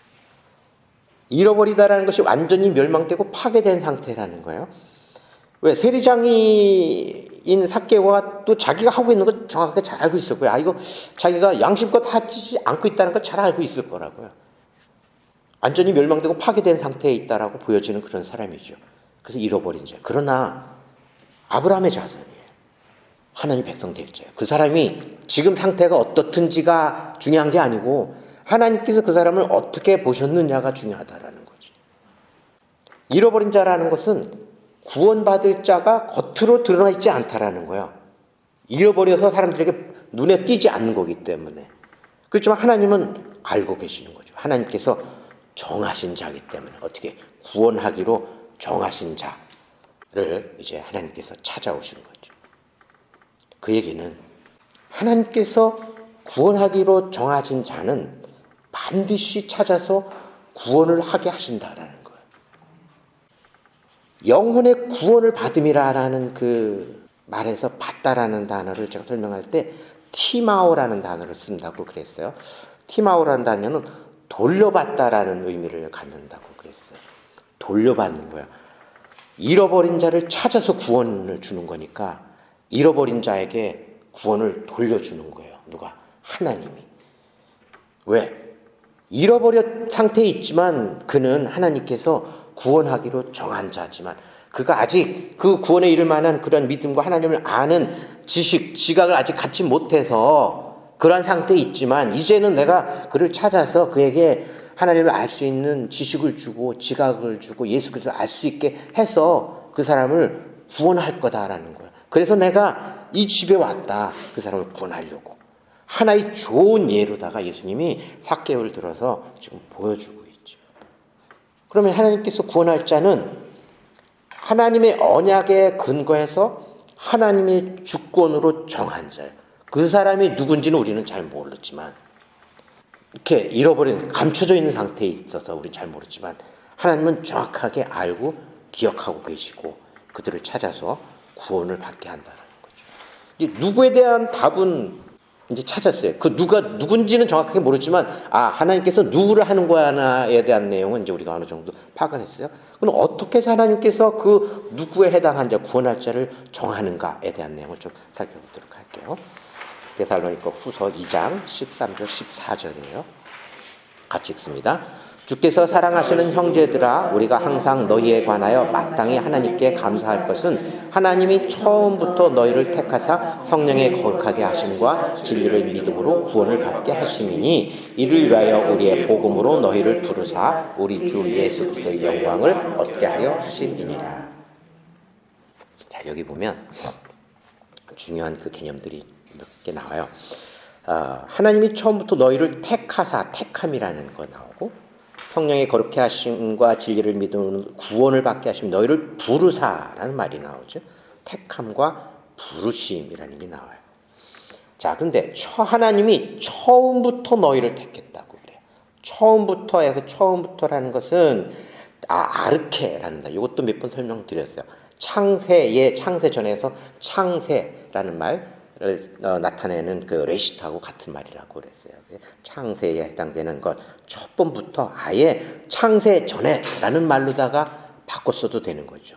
잃어버리다라는 것이 완전히 멸망되고 파괴된 상태라는 거예요. 왜? 세리장인 삭개오가 또 자기가 하고 있는 걸 정확하게 잘 알고 있었고요. 이거 자기가 양심껏 하지 않고 있다는 걸 잘 알고 있을 거라고요. 완전히 멸망되고 파괴된 상태에 있다라고 보여지는 그런 사람이죠. 그래서 잃어버린 자. 그러나 아브라함의 자손이에요. 하나님 백성 될 자예요. 그 사람이 지금 상태가 어떻든지가 중요한 게 아니고 하나님께서 그 사람을 어떻게 보셨느냐가 중요하다라는 거죠. 잃어버린 자라는 것은 구원받을 자가 겉으로 드러나 있지 않다라는 거예요. 잃어버려서 사람들에게 눈에 띄지 않는 거기 때문에. 그렇지만 하나님은 알고 계시는 거죠. 하나님께서 정하신 자이기 때문에 어떻게 구원하기로 정하신 자를 이제 하나님께서 찾아오신 거죠. 그 얘기는 하나님께서 구원하기로 정하신 자는 반드시 찾아서 구원을 하게 하신다라는 거예요. 영혼의 구원을 받음이라는 그 말에서 받다라는 단어를 제가 설명할 때 티마오라는 단어를 쓴다고 그랬어요. 티마오라는 단어는 돌려받다라는 의미를 갖는다고 그랬어요. 돌려받는 거야. 잃어버린 자를 찾아서 구원을 주는 거니까 잃어버린 자에게 구원을 돌려주는 거예요. 누가? 하나님이. 왜? 잃어버린 상태에 있지만 그는 하나님께서 구원하기로 정한 자지만 그가 아직 그 구원에 이를 만한 그런 믿음과 하나님을 아는 지식, 지각을 아직 갖지 못해서 그러한 상태에 있지만 이제는 내가 그를 찾아서 그에게 하나님을 알 수 있는 지식을 주고 지각을 주고 예수 그리스도를 알 수 있게 해서 그 사람을 구원할 거다라는 거예요. 그래서 내가 이 집에 왔다. 그 사람을 구원하려고. 하나의 좋은 예로다가 예수님이 삭개오를 들어서 지금 보여주고 있죠. 그러면 하나님께서 구원할 자는 하나님의 언약에 근거해서 하나님의 주권으로 정한 자예요. 그 사람이 누군지는 우리는 잘 모르지만 이렇게 잃어버린 감춰져 있는 상태에 있어서 우리는 잘 모르지만 하나님은 정확하게 알고 기억하고 계시고 그들을 찾아서 구원을 받게 한다는 거죠. 이제 누구에 대한 답은 이제 찾았어요. 그 누가 누군지는 정확하게 모르지만 하나님께서 누구를 하는 거야에 대한 내용은 이제 우리가 어느 정도 파악을 했어요. 그럼 어떻게 해서 하나님께서 그 누구에 해당한 자 구원할 자를 정하는가에 대한 내용을 좀 살펴보도록 할게요. 데살로니가 후서 2장 13절 14절이에요. 같이 읽습니다. 주께서 사랑하시는 형제들아, 우리가 항상 너희에 관하여 마땅히 하나님께 감사할 것은 하나님이 처음부터 너희를 택하사 성령의 거룩하게 하심과 진리를 믿음으로 구원을 받게 하심이니, 이를 위하여 우리의 복음으로 너희를 부르사 우리 주 예수 그리스도의 영광을 얻게 하려 하심이니라. 자, 여기 보면 중요한 그 개념들이 몇 개 나와요. 하나님이 처음부터 너희를 택하사, 택함이라는 거 나오고, 성령의 거룩해 하심과 진리를 믿음으로 구원을 받게 하심, 너희를 부르사라는 말이 나오죠. 택함과 부르심이라는 게 나와요. 자, 그런데 하나님이 처음부터 너희를 택했다고 그래요. 처음부터 해서, 처음부터라는 것은 아르케라는 말, 이것도 몇 번 설명드렸어요. 창세 전에서 창세라는 말을 나타내는 그 레시트하고 같은 말이라고 그랬어요. 창세에 해당되는 것, 첫 번부터 아예 창세 전에라는 말로다가 바꿨어도 되는 거죠.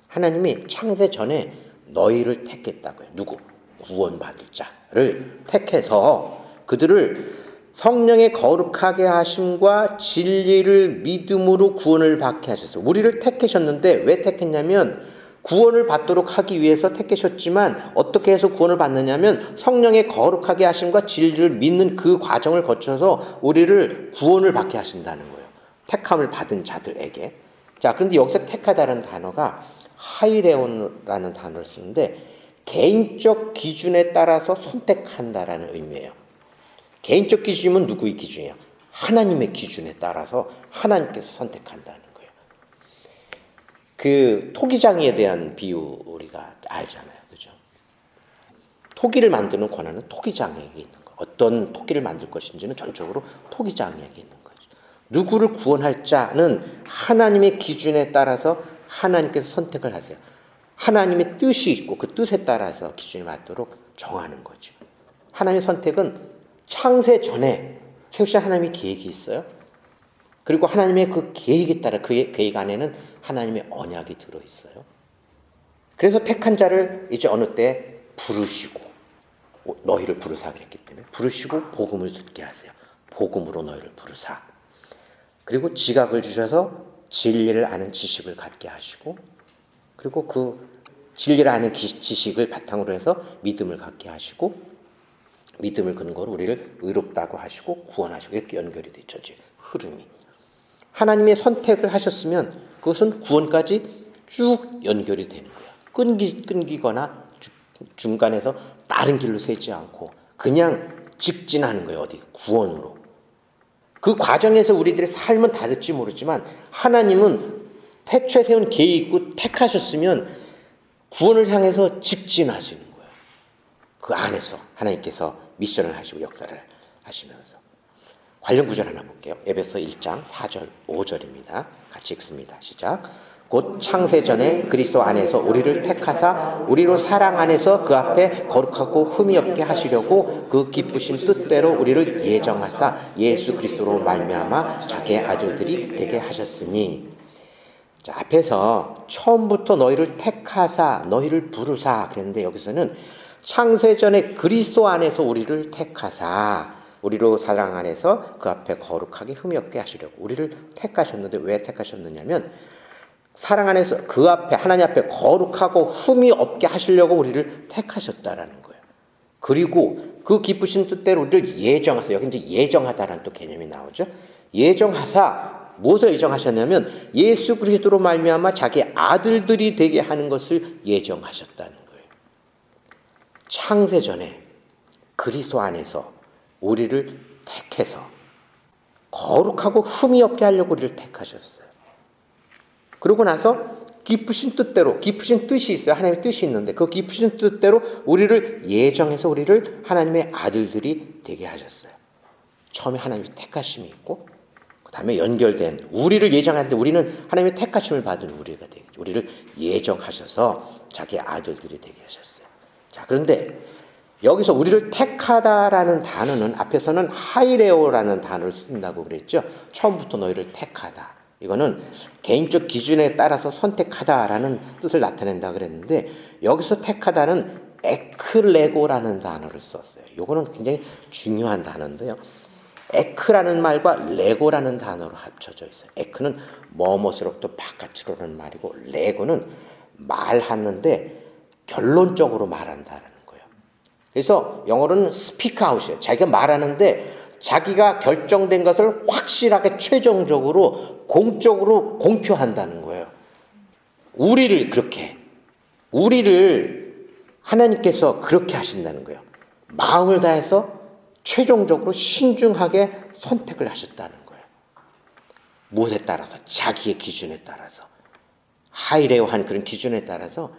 하나님이 창세 전에 너희를 택했다고요. 누구? 구원받을 자를 택해서 그들을 성령의 거룩하게 하심과 진리를 믿음으로 구원을 받게 하셨어요. 우리를 택하셨는데 왜 택했냐면 구원을 받도록 하기 위해서 택하셨지만, 어떻게 해서 구원을 받느냐면 성령의 거룩하게 하심과 진리를 믿는 그 과정을 거쳐서 우리를 구원을 받게 하신다는 거예요. 택함을 받은 자들에게. 자, 그런데 여기서 택하다는 단어가 하이레온이라는 단어를 쓰는데, 개인적 기준에 따라서 선택한다라는 의미예요. 개인적 기준이면 누구의 기준이에요? 하나님의 기준에 따라서 하나님께서 선택한다는 거예요. 그 토기장이에 대한 비유 우리가 알잖아요. 그죠? 토기를 만드는 권한은 토기장에게 있는 거예요. 어떤 토기를 만들 것인지는 전적으로 토기장에게 있는 거죠. 누구를 구원할 자는 하나님의 기준에 따라서 하나님께서 선택을 하세요. 하나님의 뜻이 있고 그 뜻에 따라서 기준이 맞도록 정하는 거죠. 하나님의 선택은 창세 전에 세우신 하나님의 계획이 있어요. 그리고 하나님의 그 계획에 따라, 그 계획 안에는 하나님의 언약이 들어있어요. 그래서 택한 자를 이제 어느 때 부르시고, 너희를 부르사 그랬기 때문에 부르시고 복음을 듣게 하세요. 복음으로 너희를 부르사. 그리고 지각을 주셔서 진리를 아는 지식을 갖게 하시고, 그리고 그 진리를 아는 지식을 바탕으로 해서 믿음을 갖게 하시고, 믿음을 근거로 우리를 의롭다고 하시고 구원하시고, 이렇게 연결이 되죠. 흐름이. 하나님의 선택을 하셨으면 그것은 구원까지 쭉 연결이 되는 거예요. 끊기거나 중간에서 다른 길로 새지 않고 그냥 직진하는 거예요. 어디? 구원으로. 그 과정에서 우리들의 삶은 다를지 모르지만 하나님은 태초에 세운 계획이 있고 택하셨으면 구원을 향해서 직진하시는 거예요. 그 안에서 하나님께서 미션을 하시고 역사를 하시면서. 관련 구절 하나 볼게요. 에베소 1장 4절 5절입니다. 같이 읽습니다. 시작. 곧 창세전에 그리스도 안에서 우리를 택하사 우리로 사랑 안에서 그 앞에 거룩하고 흠이 없게 하시려고 그 기쁘신 뜻대로 우리를 예정하사 예수 그리스도로 말미암아 자기의 아들들이 되게 하셨으니. 자, 앞에서 처음부터 너희를 택하사 너희를 부르사 그랬는데, 여기서는 창세전에 그리스도 안에서 우리를 택하사 우리로 사랑 안에서 그 앞에 거룩하게 흠이 없게 하시려고 우리를 택하셨는데, 왜 택하셨느냐면 사랑 안에서 그 앞에 하나님 앞에 거룩하고 흠이 없게 하시려고 우리를 택하셨다라는 거예요. 그리고 그 기쁘신 뜻대로 우리를 예정하사, 여기 이제 예정하다라는 또 개념이 나오죠. 예정하사, 무엇을 예정하셨냐면 예수 그리스도로 말미암아 자기 아들들이 되게 하는 것을 예정하셨다는 거예요. 창세전에 그리스도 안에서 우리를 택해서 거룩하고 흠이 없게 하려고 우리를 택하셨어요. 그러고 나서 기쁘신 뜻대로, 기쁘신 뜻이 있어요. 하나님의 뜻이 있는데 그 기쁘신 뜻대로 우리를 예정해서 우리를 하나님의 아들들이 되게 하셨어요. 처음에 하나님의 택하심이 있고 그 다음에 연결된 우리를 예정하는데, 우리는 하나님의 택하심을 받은 우리가 되게, 우리를 예정하셔서 자기 아들들이 되게 하셨어요. 자, 그런데 여기서 우리를 택하다라는 단어는 앞에서는 하이레오라는 단어를 쓴다고 그랬죠. 처음부터 너희를 택하다. 이거는 개인적 기준에 따라서 선택하다라는 뜻을 나타낸다 그랬는데, 여기서 택하다는 에클레고라는 단어를 썼어요. 이거는 굉장히 중요한 단어인데요. 에크라는 말과 레고라는 단어로 합쳐져 있어요. 에크는 뭐뭐스럽도 바깥으로는 말이고, 레고는 말하는데 결론적으로 말한다라는 거예요. 그래서 영어로는 speak out이에요. 자기가 말하는데 자기가 결정된 것을 확실하게 최종적으로 공적으로 공표한다는 거예요. 우리를 하나님께서 그렇게 하신다는 거예요. 마음을 다해서 최종적으로 신중하게 선택을 하셨다는 거예요. 무엇에 따라서? 자기의 기준에 따라서, 하이레오한 그런 기준에 따라서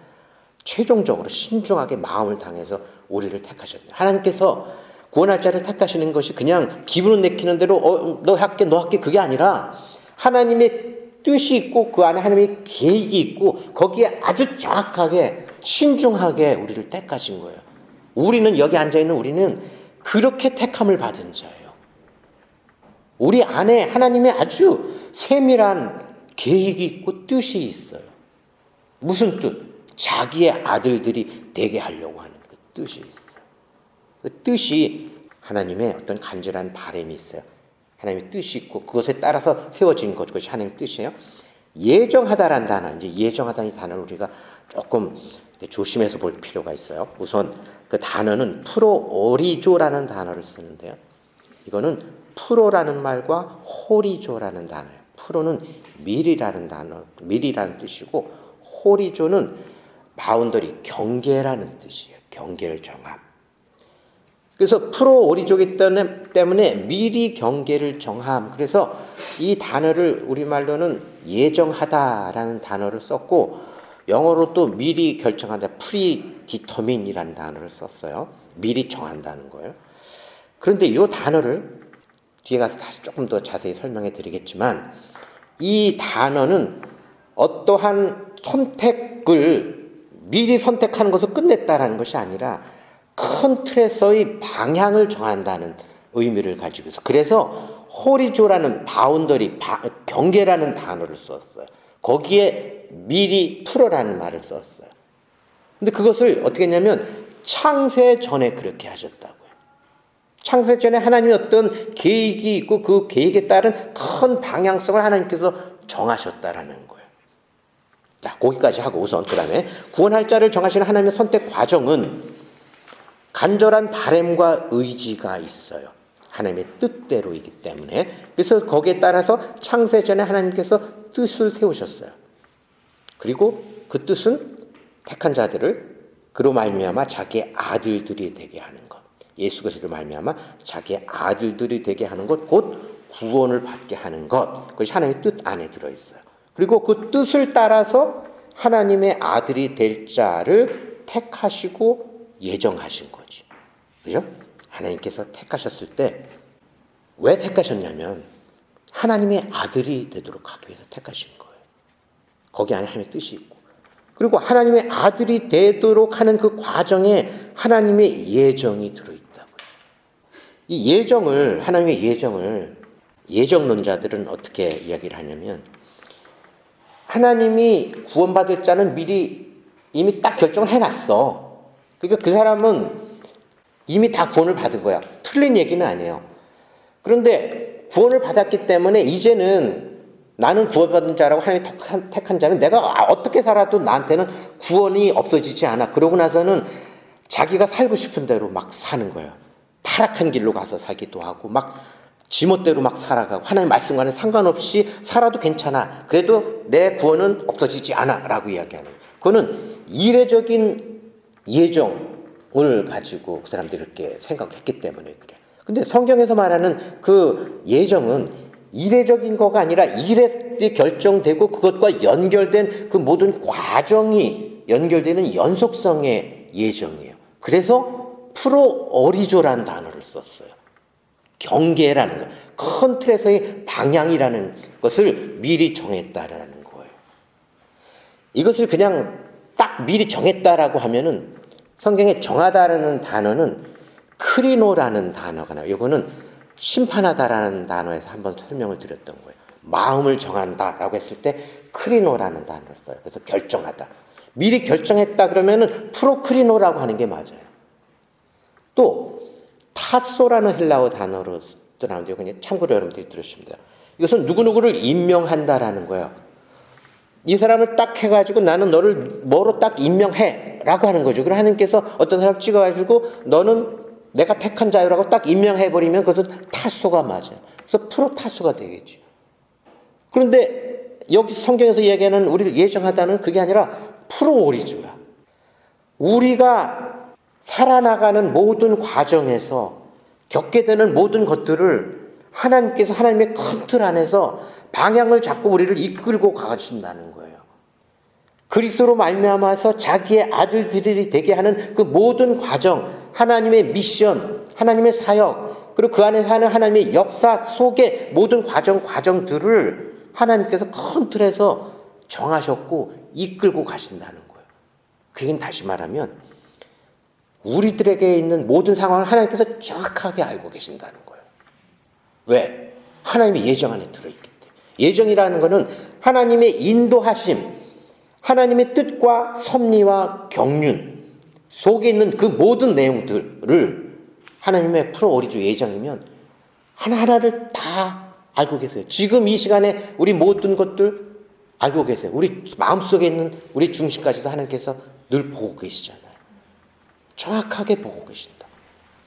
최종적으로 신중하게 마음을 당해서 우리를 택하셨다. 하나님께서 구원할 자를 택하시는 것이 그냥 기분을 내키는 대로 너 할게 그게 아니라 하나님의 뜻이 있고 그 안에 하나님의 계획이 있고 거기에 아주 정확하게 신중하게 우리를 택하신 거예요. 우리는 여기 앉아있는 우리는 그렇게 택함을 받은 자예요. 우리 안에 하나님의 아주 세밀한 계획이 있고 뜻이 있어요. 무슨 뜻? 자기의 아들들이 되게 하려고 하는 그 뜻이 있어요. 그 뜻이 하나님의 어떤 간절한 바람이 있어요. 하나님의 뜻이 있고 그것에 따라서 세워진 것, 그것이 하나님의 뜻이에요. 예정하다라는 단어, 이제 예정하다는 단어를 우리가 조금 조심해서 볼 필요가 있어요. 우선 그 단어는 프로오리조라는 단어를 쓰는데요. 이거는 프로라는 말과 호리조라는 단어예요. 프로는 미리라는 단어, 미리라는 뜻이고, 호리조는 바운더리, 경계라는 뜻이에요. 경계를 정함. 그래서 프로오리조기 때문에 미리 경계를 정함. 그래서 이 단어를 우리말로는 예정하다라는 단어를 썼고, 영어로 또 미리 결정한다, predetermine이라는 단어를 썼어요. 미리 정한다는 거예요. 그런데 이 단어를 뒤에 가서 다시 조금 더 자세히 설명해 드리겠지만, 이 단어는 어떠한 선택을 미리 선택하는 것을 끝냈다라는 것이 아니라 큰 틀에서의 방향을 정한다는 의미를 가지고 있어요. 그래서 호리조라는 바운더리, 경계라는 단어를 썼어요. 거기에 미리 풀어라는 말을 썼어요. 근데 그것을 어떻게 했냐면 창세 전에 그렇게 하셨다고요. 창세 전에 하나님이 어떤 계획이 있고 그 계획에 따른 큰 방향성을 하나님께서 정하셨다라는 거예요. 자, 거기까지 하고 우선 그 다음에 구원할 자를 정하시는 하나님의 선택 과정은 간절한 바람과 의지가 있어요. 하나님의 뜻대로이기 때문에. 그래서 거기에 따라서 창세전에 하나님께서 뜻을 세우셨어요. 그리고 그 뜻은 택한 자들을 그로 말미암아 자기의 아들들이 되게 하는 것. 예수 그리스도로 말미암아 자기의 아들들이 되게 하는 것, 곧 구원을 받게 하는 것. 그것이 하나님의 뜻 안에 들어있어요. 그리고 그 뜻을 따라서 하나님의 아들이 될 자를 택하시고 예정하신 거지. 그죠? 하나님께서 택하셨을 때 왜 택하셨냐면 하나님의 아들이 되도록 하기 위해서 택하신 거예요. 거기 안에 하나님의 뜻이 있고, 그리고 하나님의 아들이 되도록 하는 그 과정에 하나님의 예정이 들어있다고요. 이 예정을, 하나님의 예정을 예정론자들은 어떻게 이야기를 하냐면, 하나님이 구원받을 자는 미리 이미 딱 결정을 해놨어. 그러니까 그 사람은 이미 다 구원을 받은 거야. 틀린 얘기는 아니에요. 그런데 구원을 받았기 때문에 이제는 나는 구원받은 자라고 하나님이 택한 자면 내가 어떻게 살아도 나한테는 구원이 없어지지 않아. 그러고 나서는 자기가 살고 싶은 대로 막 사는 거예요. 타락한 길로 가서 살기도 하고 막 지멋대로 막 살아가고 하나님 말씀과는 상관없이 살아도 괜찮아. 그래도 내 구원은 없어지지 않아 라고 이야기하는 거예요. 그거는 이례적인 예정을 가지고 그 사람들이 이렇게 생각을 했기 때문에 그래. 근데 성경에서 말하는 그 예정은 이례적인 거가 아니라 이례 결정되고 그것과 연결된 그 모든 과정이 연결되는 연속성의 예정이에요. 그래서 프로어리조라는 단어를 썼어요. 경계라는 거, 큰 틀에서의 방향이라는 것을 미리 정했다라는 거예요. 이것을 그냥 딱 미리 정했다라고 하면은 성경에 정하다라는 단어는 크리노라는 단어가 나와요. 이거는 심판하다라는 단어에서 한번 설명을 드렸던 거예요. 마음을 정한다라고 했을 때 크리노라는 단어를 써요. 그래서 결정하다. 미리 결정했다 그러면은 프로크리노라고 하는 게 맞아요. 또 타소라는 헬라어 단어로 또 나오는데 그냥 참고로 여러분들이 들으시면 돼요. 이것은 누구누구를 임명한다라는 거예요. 이 사람을 딱 해가지고 나는 너를 뭐로 딱 임명해 라고 하는 거죠. 그리고 하나님께서 어떤 사람 찍어가지고 너는 내가 택한 자유라고 딱 임명해버리면 그것은 타소가 맞아요. 그래서 프로 타소가 되겠죠. 그런데 여기 성경에서 이야기하는 우리를 예정하다는 그게 아니라 프로 오리조야. 우리가 살아나가는 모든 과정에서 겪게 되는 모든 것들을 하나님께서 하나님의 큰 틀 안에서 방향을 잡고 우리를 이끌고 가신다는 거예요. 그리스도로 말미암아서 자기의 아들들이 되게 하는 그 모든 과정, 하나님의 미션, 하나님의 사역, 그리고 그 안에 사는 하나님의 역사 속의 모든 과정들을 하나님께서 큰 틀에서 정하셨고 이끌고 가신다는 거예요. 그게 다시 말하면 우리들에게 있는 모든 상황을 하나님께서 정확하게 알고 계신다는 거예요. 왜? 하나님의 예정 안에 들어있기 때문에. 예정이라는 것은 하나님의 인도하심, 하나님의 뜻과 섭리와 경륜 속에 있는 그 모든 내용들을 하나님의 프로 오리조 예정이면 하나하나를 다 알고 계세요. 지금 이 시간에 우리 모든 것들 알고 계세요. 우리 마음속에 있는 우리 중심까지도 하나님께서 늘 보고 계시잖아요. 정확하게 보고 계신다.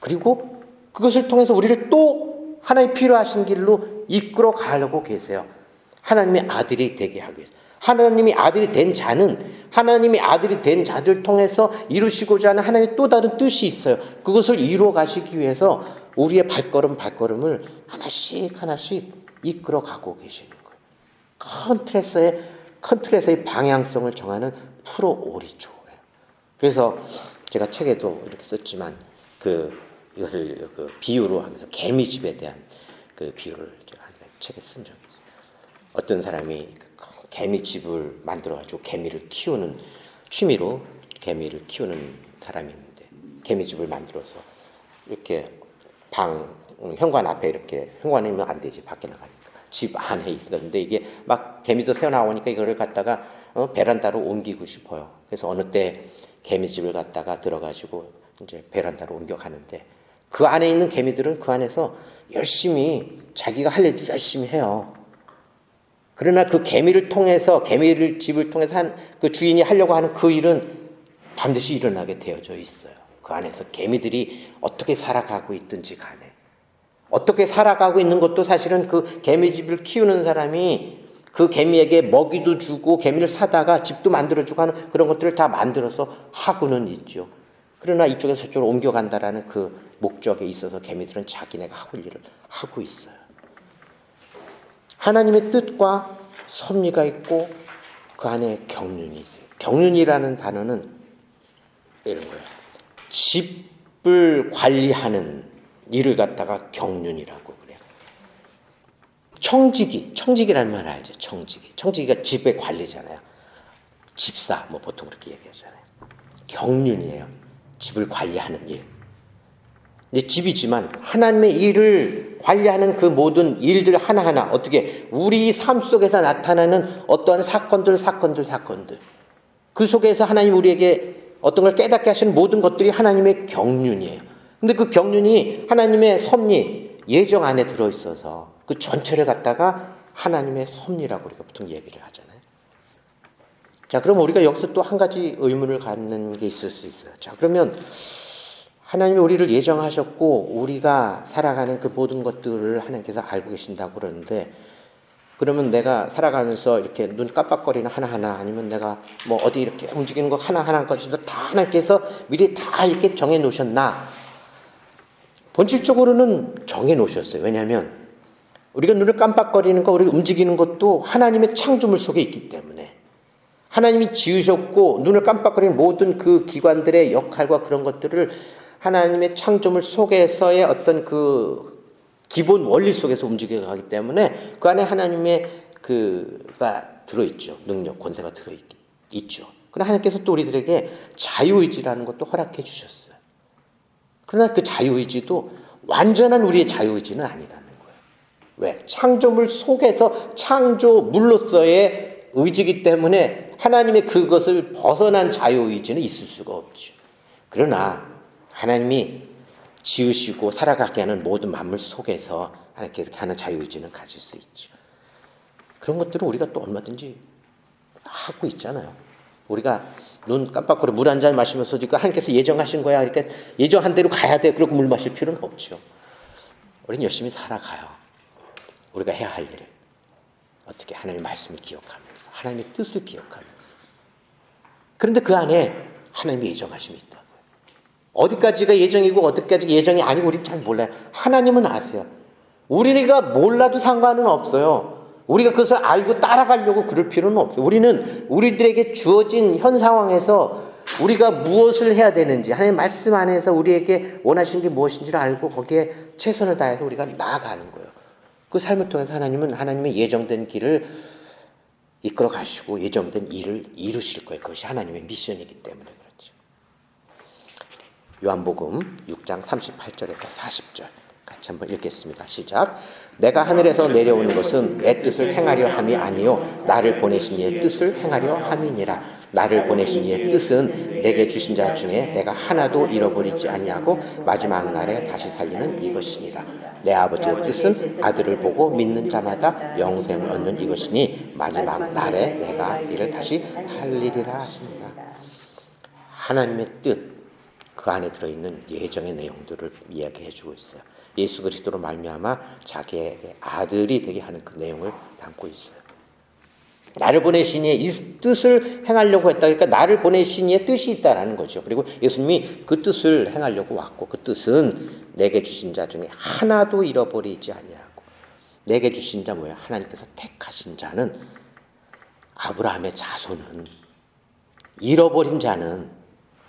그리고 그것을 통해서 우리를 또 하나님 필요하신 길로 이끌어 가려고 계세요. 하나님의 아들이 되게 하기 위해서. 하나님이 아들이 된 자는 하나님이 아들이 된 자들 통해서 이루시고자 하는 하나님의 또 다른 뜻이 있어요. 그것을 이루어 가시기 위해서 우리의 발걸음을 하나씩 이끌어 가고 계시는 거예요. 큰 틀에서의 방향성을 정하는 프로 오리조예요. 그래서 제가 책에도 이렇게 썼지만 이것을 비유로 하기 위해서 개미집에 대한 그 비유를 제가 책에 쓴 적이 있어요. 어떤 사람이 개미집을 만들어가지고 개미를 키우는 취미로 개미를 키우는 사람이 있는데 개미집을 만들어서 이렇게 현관 앞에 이렇게 현관이면 안 되지 밖에 나가니까 집 안에 있었는데 이게 막 개미도 새어 나오니까 이거를 갖다가 베란다로 옮기고 싶어요. 그래서 어느 때 개미집을 갖다가 들어가지고 이제 베란다로 옮겨가는데 그 안에 있는 개미들은 그 안에서 열심히 자기가 할 일을 열심히 해요. 그러나 그 개미를 통해서 집을 통해서 그 주인이 하려고 하는 그 일은 반드시 일어나게 되어져 있어요. 그 안에서 개미들이 어떻게 살아가고 있든지 간에 어떻게 살아가고 있는 것도 사실은 그 개미집을 키우는 사람이 그 개미에게 먹이도 주고 개미를 사다가 집도 만들어주고 하는 그런 것들을 다 만들어서 하고는 있죠. 그러나 이쪽에서 저쪽으로 옮겨간다라는 그 목적에 있어서 개미들은 자기네가 하고 일을 하고 있어요. 하나님의 뜻과 섭리가 있고 그 안에 경륜이 있어요. 경륜이라는 단어는 이런 거예요. 집을 관리하는 일을 갖다가 경륜이라고 그래요. 청지기라는 말 알죠? 청지기가 집의 관리잖아요. 집사, 보통 그렇게 얘기하잖아요. 경륜이에요. 집을 관리하는 일. 이제 집이지만 하나님의 일을 관리하는 그 모든 일들 하나하나 어떻게 우리 삶 속에서 나타나는 어떠한 사건들 그 속에서 하나님 우리에게 어떤 걸 깨닫게 하시는 모든 것들이 하나님의 경륜이에요. 근데 그 경륜이 하나님의 섭리, 예정 안에 들어있어서 그 전체를 갖다가 하나님의 섭리라고 우리가 보통 얘기를 하잖아요. 자, 그럼 우리가 여기서 또 한 가지 의문을 갖는 게 있을 수 있어요. 자, 그러면 하나님이 우리를 예정하셨고 우리가 살아가는 그 모든 것들을 하나님께서 알고 계신다고 그러는데 그러면 내가 살아가면서 이렇게 눈 깜빡거리는 하나하나 아니면 내가 어디 이렇게 움직이는 거 하나하나까지도 다 하나님께서 미리 다 이렇게 정해 놓으셨나? 본질적으로는 정해 놓으셨어요. 왜냐하면 우리가 눈을 깜빡거리는 거, 우리가 움직이는 것도 하나님의 창조물 속에 있기 때문에 하나님이 지으셨고 눈을 깜빡거리는 모든 그 기관들의 역할과 그런 것들을 하나님의 창조물 속에서의 어떤 그 기본 원리 속에서 움직여가기 때문에 그 안에 하나님의 그가 들어있죠. 능력, 권세가 들어있죠. 그러나 하나님께서 또 우리들에게 자유의지라는 것도 허락해 주셨어요. 그러나 그 자유의지도 완전한 우리의 자유의지는 아니라는 거예요. 왜? 창조물 속에서 창조물로서의 의지이기 때문에 하나님의 그것을 벗어난 자유의지는 있을 수가 없죠. 그러나 하나님이 지으시고 살아가게 하는 모든 만물 속에서 하나님께 이렇게 하는 자유의지는 가질 수 있죠. 그런 것들은 우리가 또 얼마든지 하고 있잖아요. 우리가 눈 깜빡거려 물 한 잔 마시면서도 이거 하나님께서 예정하신 거야. 그러니까 예정한 대로 가야 돼. 그러고 물 마실 필요는 없죠. 우리는 열심히 살아가요. 우리가 해야 할 일을. 어떻게 하나님의 말씀을 기억하면서 하나님의 뜻을 기억하면서. 그런데 그 안에 하나님의 예정하심이 있다. 어디까지가 예정이고 어디까지가 예정이 아니고 우리는 잘 몰라요. 하나님은 아세요. 우리가 몰라도 상관은 없어요. 우리가 그것을 알고 따라가려고 그럴 필요는 없어요. 우리는 우리들에게 주어진 현 상황에서 우리가 무엇을 해야 되는지 하나님의 말씀 안에서 우리에게 원하시는 게 무엇인지를 알고 거기에 최선을 다해서 우리가 나아가는 거예요. 그 삶을 통해서 하나님은 하나님의 예정된 길을 이끌어 가시고 예정된 일을 이루실 거예요. 그것이 하나님의 미션이기 때문에 그렇죠. 요한복음 6장 38절에서 40절 같이 한번 읽겠습니다. 시작. 내가 하늘에서 내려오는 것은 내 뜻을 행하려 함이 아니요 나를 보내신 이의 뜻을 행하려 함이니라. 나를 보내신 이의 뜻은 내게 주신 자 중에 내가 하나도 잃어버리지 아니하고 마지막 날에 다시 살리는 이것이니라. 내 아버지의 뜻은 아들을 보고 믿는 자마다 영생을 얻는 이것이니 마지막 날에 내가 이를 다시 살리리라 하시니라. 하나님의 뜻, 그 안에 들어있는 예정의 내용들을 이야기해주고 있어요. 예수 그리스도로 말미암아 자기에게 아들이 되게 하는 그 내용을 담고 있어요. 나를 보내신 이의 이 뜻을 행하려고 했다. 그러니까 나를 보내신 이의 뜻이 있다라는 거죠. 그리고 예수님이 그 뜻을 행하려고 왔고 그 뜻은 내게 주신 자 중에 하나도 잃어버리지 아니하고. 내게 주신 자 뭐예요? 하나님께서 택하신 자는 아브라함의 자손은 잃어버린 자는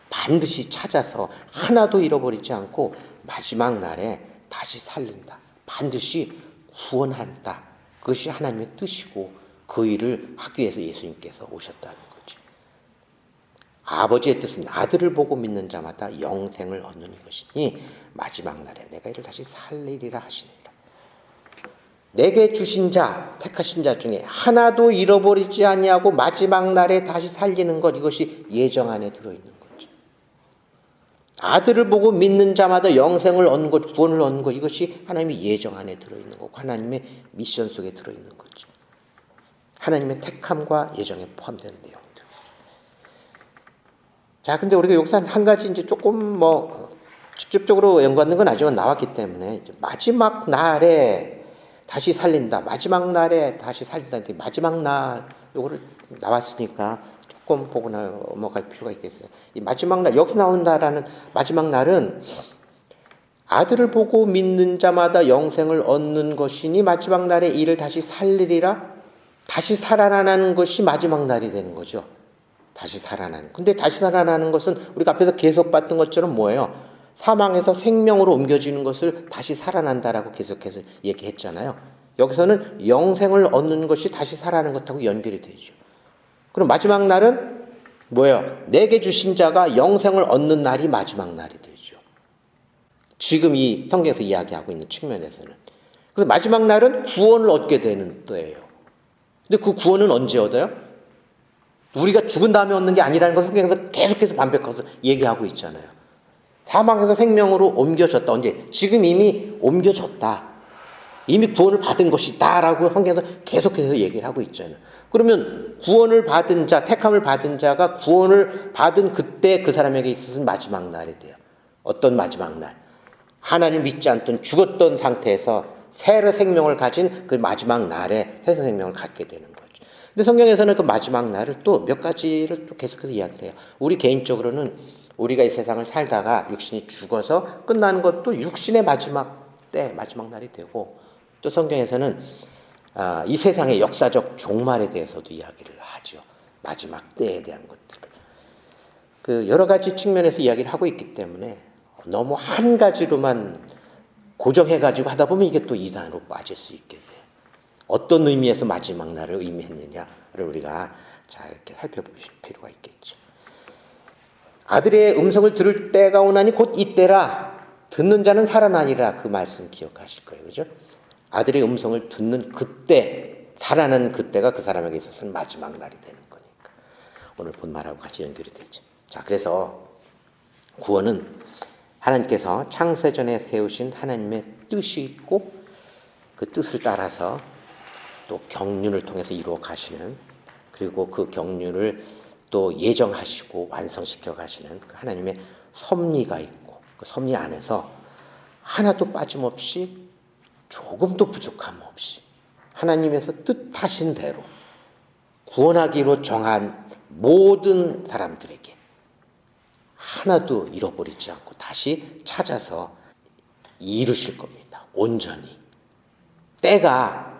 반드시 찾아서 하나도 잃어버리지 않고 마지막 날에 다시 살린다. 반드시 구원한다. 그것이 하나님의 뜻이고 그 일을 하기 위해서 예수님께서 오셨다는 거죠. 아버지의 뜻은 아들을 보고 믿는 자마다 영생을 얻는 이것이니 마지막 날에 내가 이를 다시 살리리라 하시니라. 내게 주신 자, 택하신 자 중에 하나도 잃어버리지 아니하고 마지막 날에 다시 살리는 것, 이것이 예정 안에 들어있는 거죠. 아들을 보고 믿는 자마다 영생을 얻는 것, 구원을 얻는 것, 이것이 하나님의 예정 안에 들어있는 거고 하나님의 미션 속에 들어있는 거죠. 하나님의 택함과 예정에 포함된 내용들. 자, 근데 우리가 여기서 한 가지 이제 조금 직접적으로 연관된 건 아니지만 나왔기 때문에 이제 마지막 날에 다시 살린다. 마지막 날에 다시 살린다. 마지막 날 요거를 나왔으니까 조금 보고 넘어갈 필요가 있겠어요. 이 마지막 날, 여기서 나온다라는 마지막 날은 아들을 보고 믿는 자마다 영생을 얻는 것이니 마지막 날에 이를 다시 살리리라. 다시 살아나는 것이 마지막 날이 되는 거죠. 다시 살아나는. 근데 다시 살아나는 것은 우리가 앞에서 계속 봤던 것처럼 뭐예요? 사망에서 생명으로 옮겨지는 것을 다시 살아난다라고 계속해서 얘기했잖아요. 여기서는 영생을 얻는 것이 다시 살아나는 것하고 연결이 되죠. 그럼 마지막 날은 뭐예요? 내게 주신 자가 영생을 얻는 날이 마지막 날이 되죠. 지금 이 성경에서 이야기하고 있는 측면에서는. 그래서 마지막 날은 구원을 얻게 되는 때예요. 근데 그 구원은 언제 얻어요? 우리가 죽은 다음에 얻는 게 아니라는 걸 성경에서 계속해서 반복해서 얘기하고 있잖아요. 사망에서 생명으로 옮겨졌다. 언제? 지금 이미 옮겨졌다. 이미 구원을 받은 것이다 라고 성경에서 계속해서 얘기를 하고 있잖아요. 그러면 구원을 받은 자, 택함을 받은 자가 구원을 받은 그때 그 사람에게 있어서는 마지막 날이 돼요. 어떤 마지막 날? 하나님 믿지 않던 죽었던 상태에서 새 생명을 가진 그 마지막 날에 새 생명을 갖게 되는 거죠. 근데 성경에서는 그 마지막 날을 또 몇 가지를 또 계속해서 이야기를 해요. 우리 개인적으로는 우리가 이 세상을 살다가 육신이 죽어서 끝나는 것도 육신의 마지막 때, 마지막 날이 되고, 또 성경에서는 이 세상의 역사적 종말에 대해서도 이야기를 하죠. 마지막 때에 대한 것들을. 그 여러 가지 측면에서 이야기를 하고 있기 때문에 너무 한 가지로만 고정해가지고 하다 보면 이게 또 이단으로 빠질 수 있게 돼요. 어떤 의미에서 마지막 날을 의미했느냐를 우리가 잘 이렇게 살펴보실 필요가 있겠죠. 아들의 음성을 들을 때가 오나니 곧 이때라. 듣는 자는 살아나니라. 그 말씀 기억하실 거예요. 그죠? 아들의 음성을 듣는 그때, 살아나는 그때가 그 사람에게 있어서는 마지막 날이 되는 거니까. 오늘 본 말하고 같이 연결이 되죠. 자, 그래서 구원은 하나님께서 창세전에 세우신 하나님의 뜻이 있고 그 뜻을 따라서 또 경륜을 통해서 이루어 가시는, 그리고 그 경륜을 또 예정하시고 완성시켜 가시는 그 하나님의 섭리가 있고, 그 섭리 안에서 하나도 빠짐없이 조금도 부족함 없이 하나님에서 뜻하신 대로 구원하기로 정한 모든 사람들에게 하나도 잃어버리지 않고 다시 찾아서 이루실 겁니다. 온전히. 때가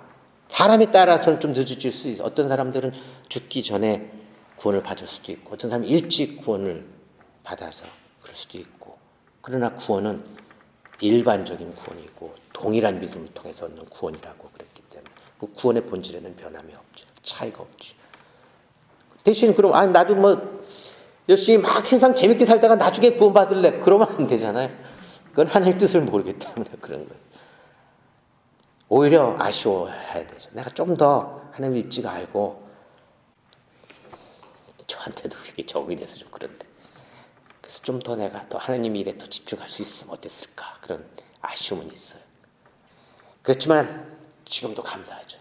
사람에 따라서는 좀 늦어질 수 있어요. 어떤 사람들은 죽기 전에 구원을 받을 수도 있고, 어떤 사람은 일찍 구원을 받아서 그럴 수도 있고, 그러나 구원은 일반적인 구원이고 동일한 믿음을 통해서 얻는 구원이라고 그랬기 때문에 그 구원의 본질에는 변함이 없죠. 차이가 없죠. 대신 그럼 나도 뭐 열심히 막 세상 재밌게 살다가 나중에 구원받을래, 그러면 안 되잖아요. 그건 하나님 뜻을 모르기 때문에 그런 거죠. 오히려 아쉬워해야 되죠. 내가 좀 더 하나님 일찍 알고, 저한테도 그게 적응이 돼서 좀 그런데, 그래서 좀 더 내가 또 하나님 일에 더 집중할 수 있으면 어땠을까, 그런 아쉬움은 있어요. 그렇지만 지금도 감사하죠.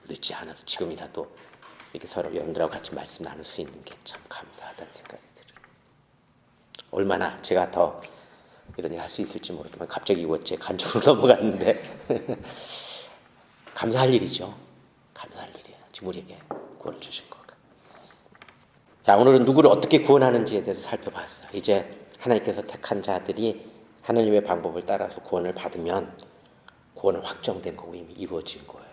늦지 않아서 지금이라도 이렇게 서로 여러분들하고 같이 말씀 나눌 수 있는 게 참 감사하다는 생각이 들어요. 얼마나 제가 더 이런 일 할 수 있을지 모르지만 갑자기 이거 제 간증으로 넘어갔는데 감사할 일이죠. 감사할 일이에요. 지금 우리에게 구원을 주신 거가. 자, 오늘은 누구를 어떻게 구원하는지에 대해서 살펴봤어요. 이제 하나님께서 택한 자들이 하나님의 방법을 따라서 구원을 받으면 구원은 확정된 거고 이미 이루어진 거예요.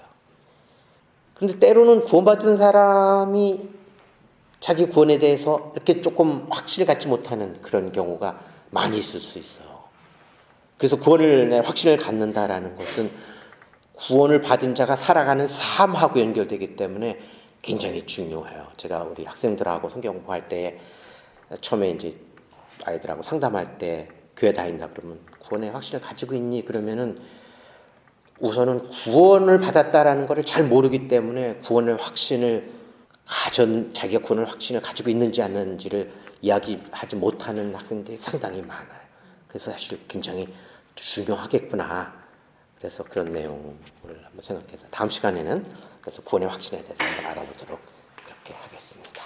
그런데 때로는 구원받은 사람이 자기 구원에 대해서 이렇게 조금 확신을 갖지 못하는 그런 경우가 많이 있을 수 있어요. 그래서 구원을 확신을 갖는다라는 것은 구원을 받은 자가 살아가는 삶하고 연결되기 때문에 굉장히 중요해요. 제가 우리 학생들하고 성경 공부할 때 처음에 이제 아이들하고 상담할 때 교회 다닌다 그러면 구원의 확신을 가지고 있니? 그러면은 우선은 구원을 받았다라는 것을 잘 모르기 때문에 구원의 확신을 자기가 구원의 확신을 가지고 있는지 않는지를 이야기하지 못하는 학생들이 상당히 많아요. 그래서 사실 굉장히 중요하겠구나. 그래서 그런 내용을 한번 생각해서 다음 시간에는 그래서 구원의 확신에 대해서 한번 알아보도록 그렇게 하겠습니다.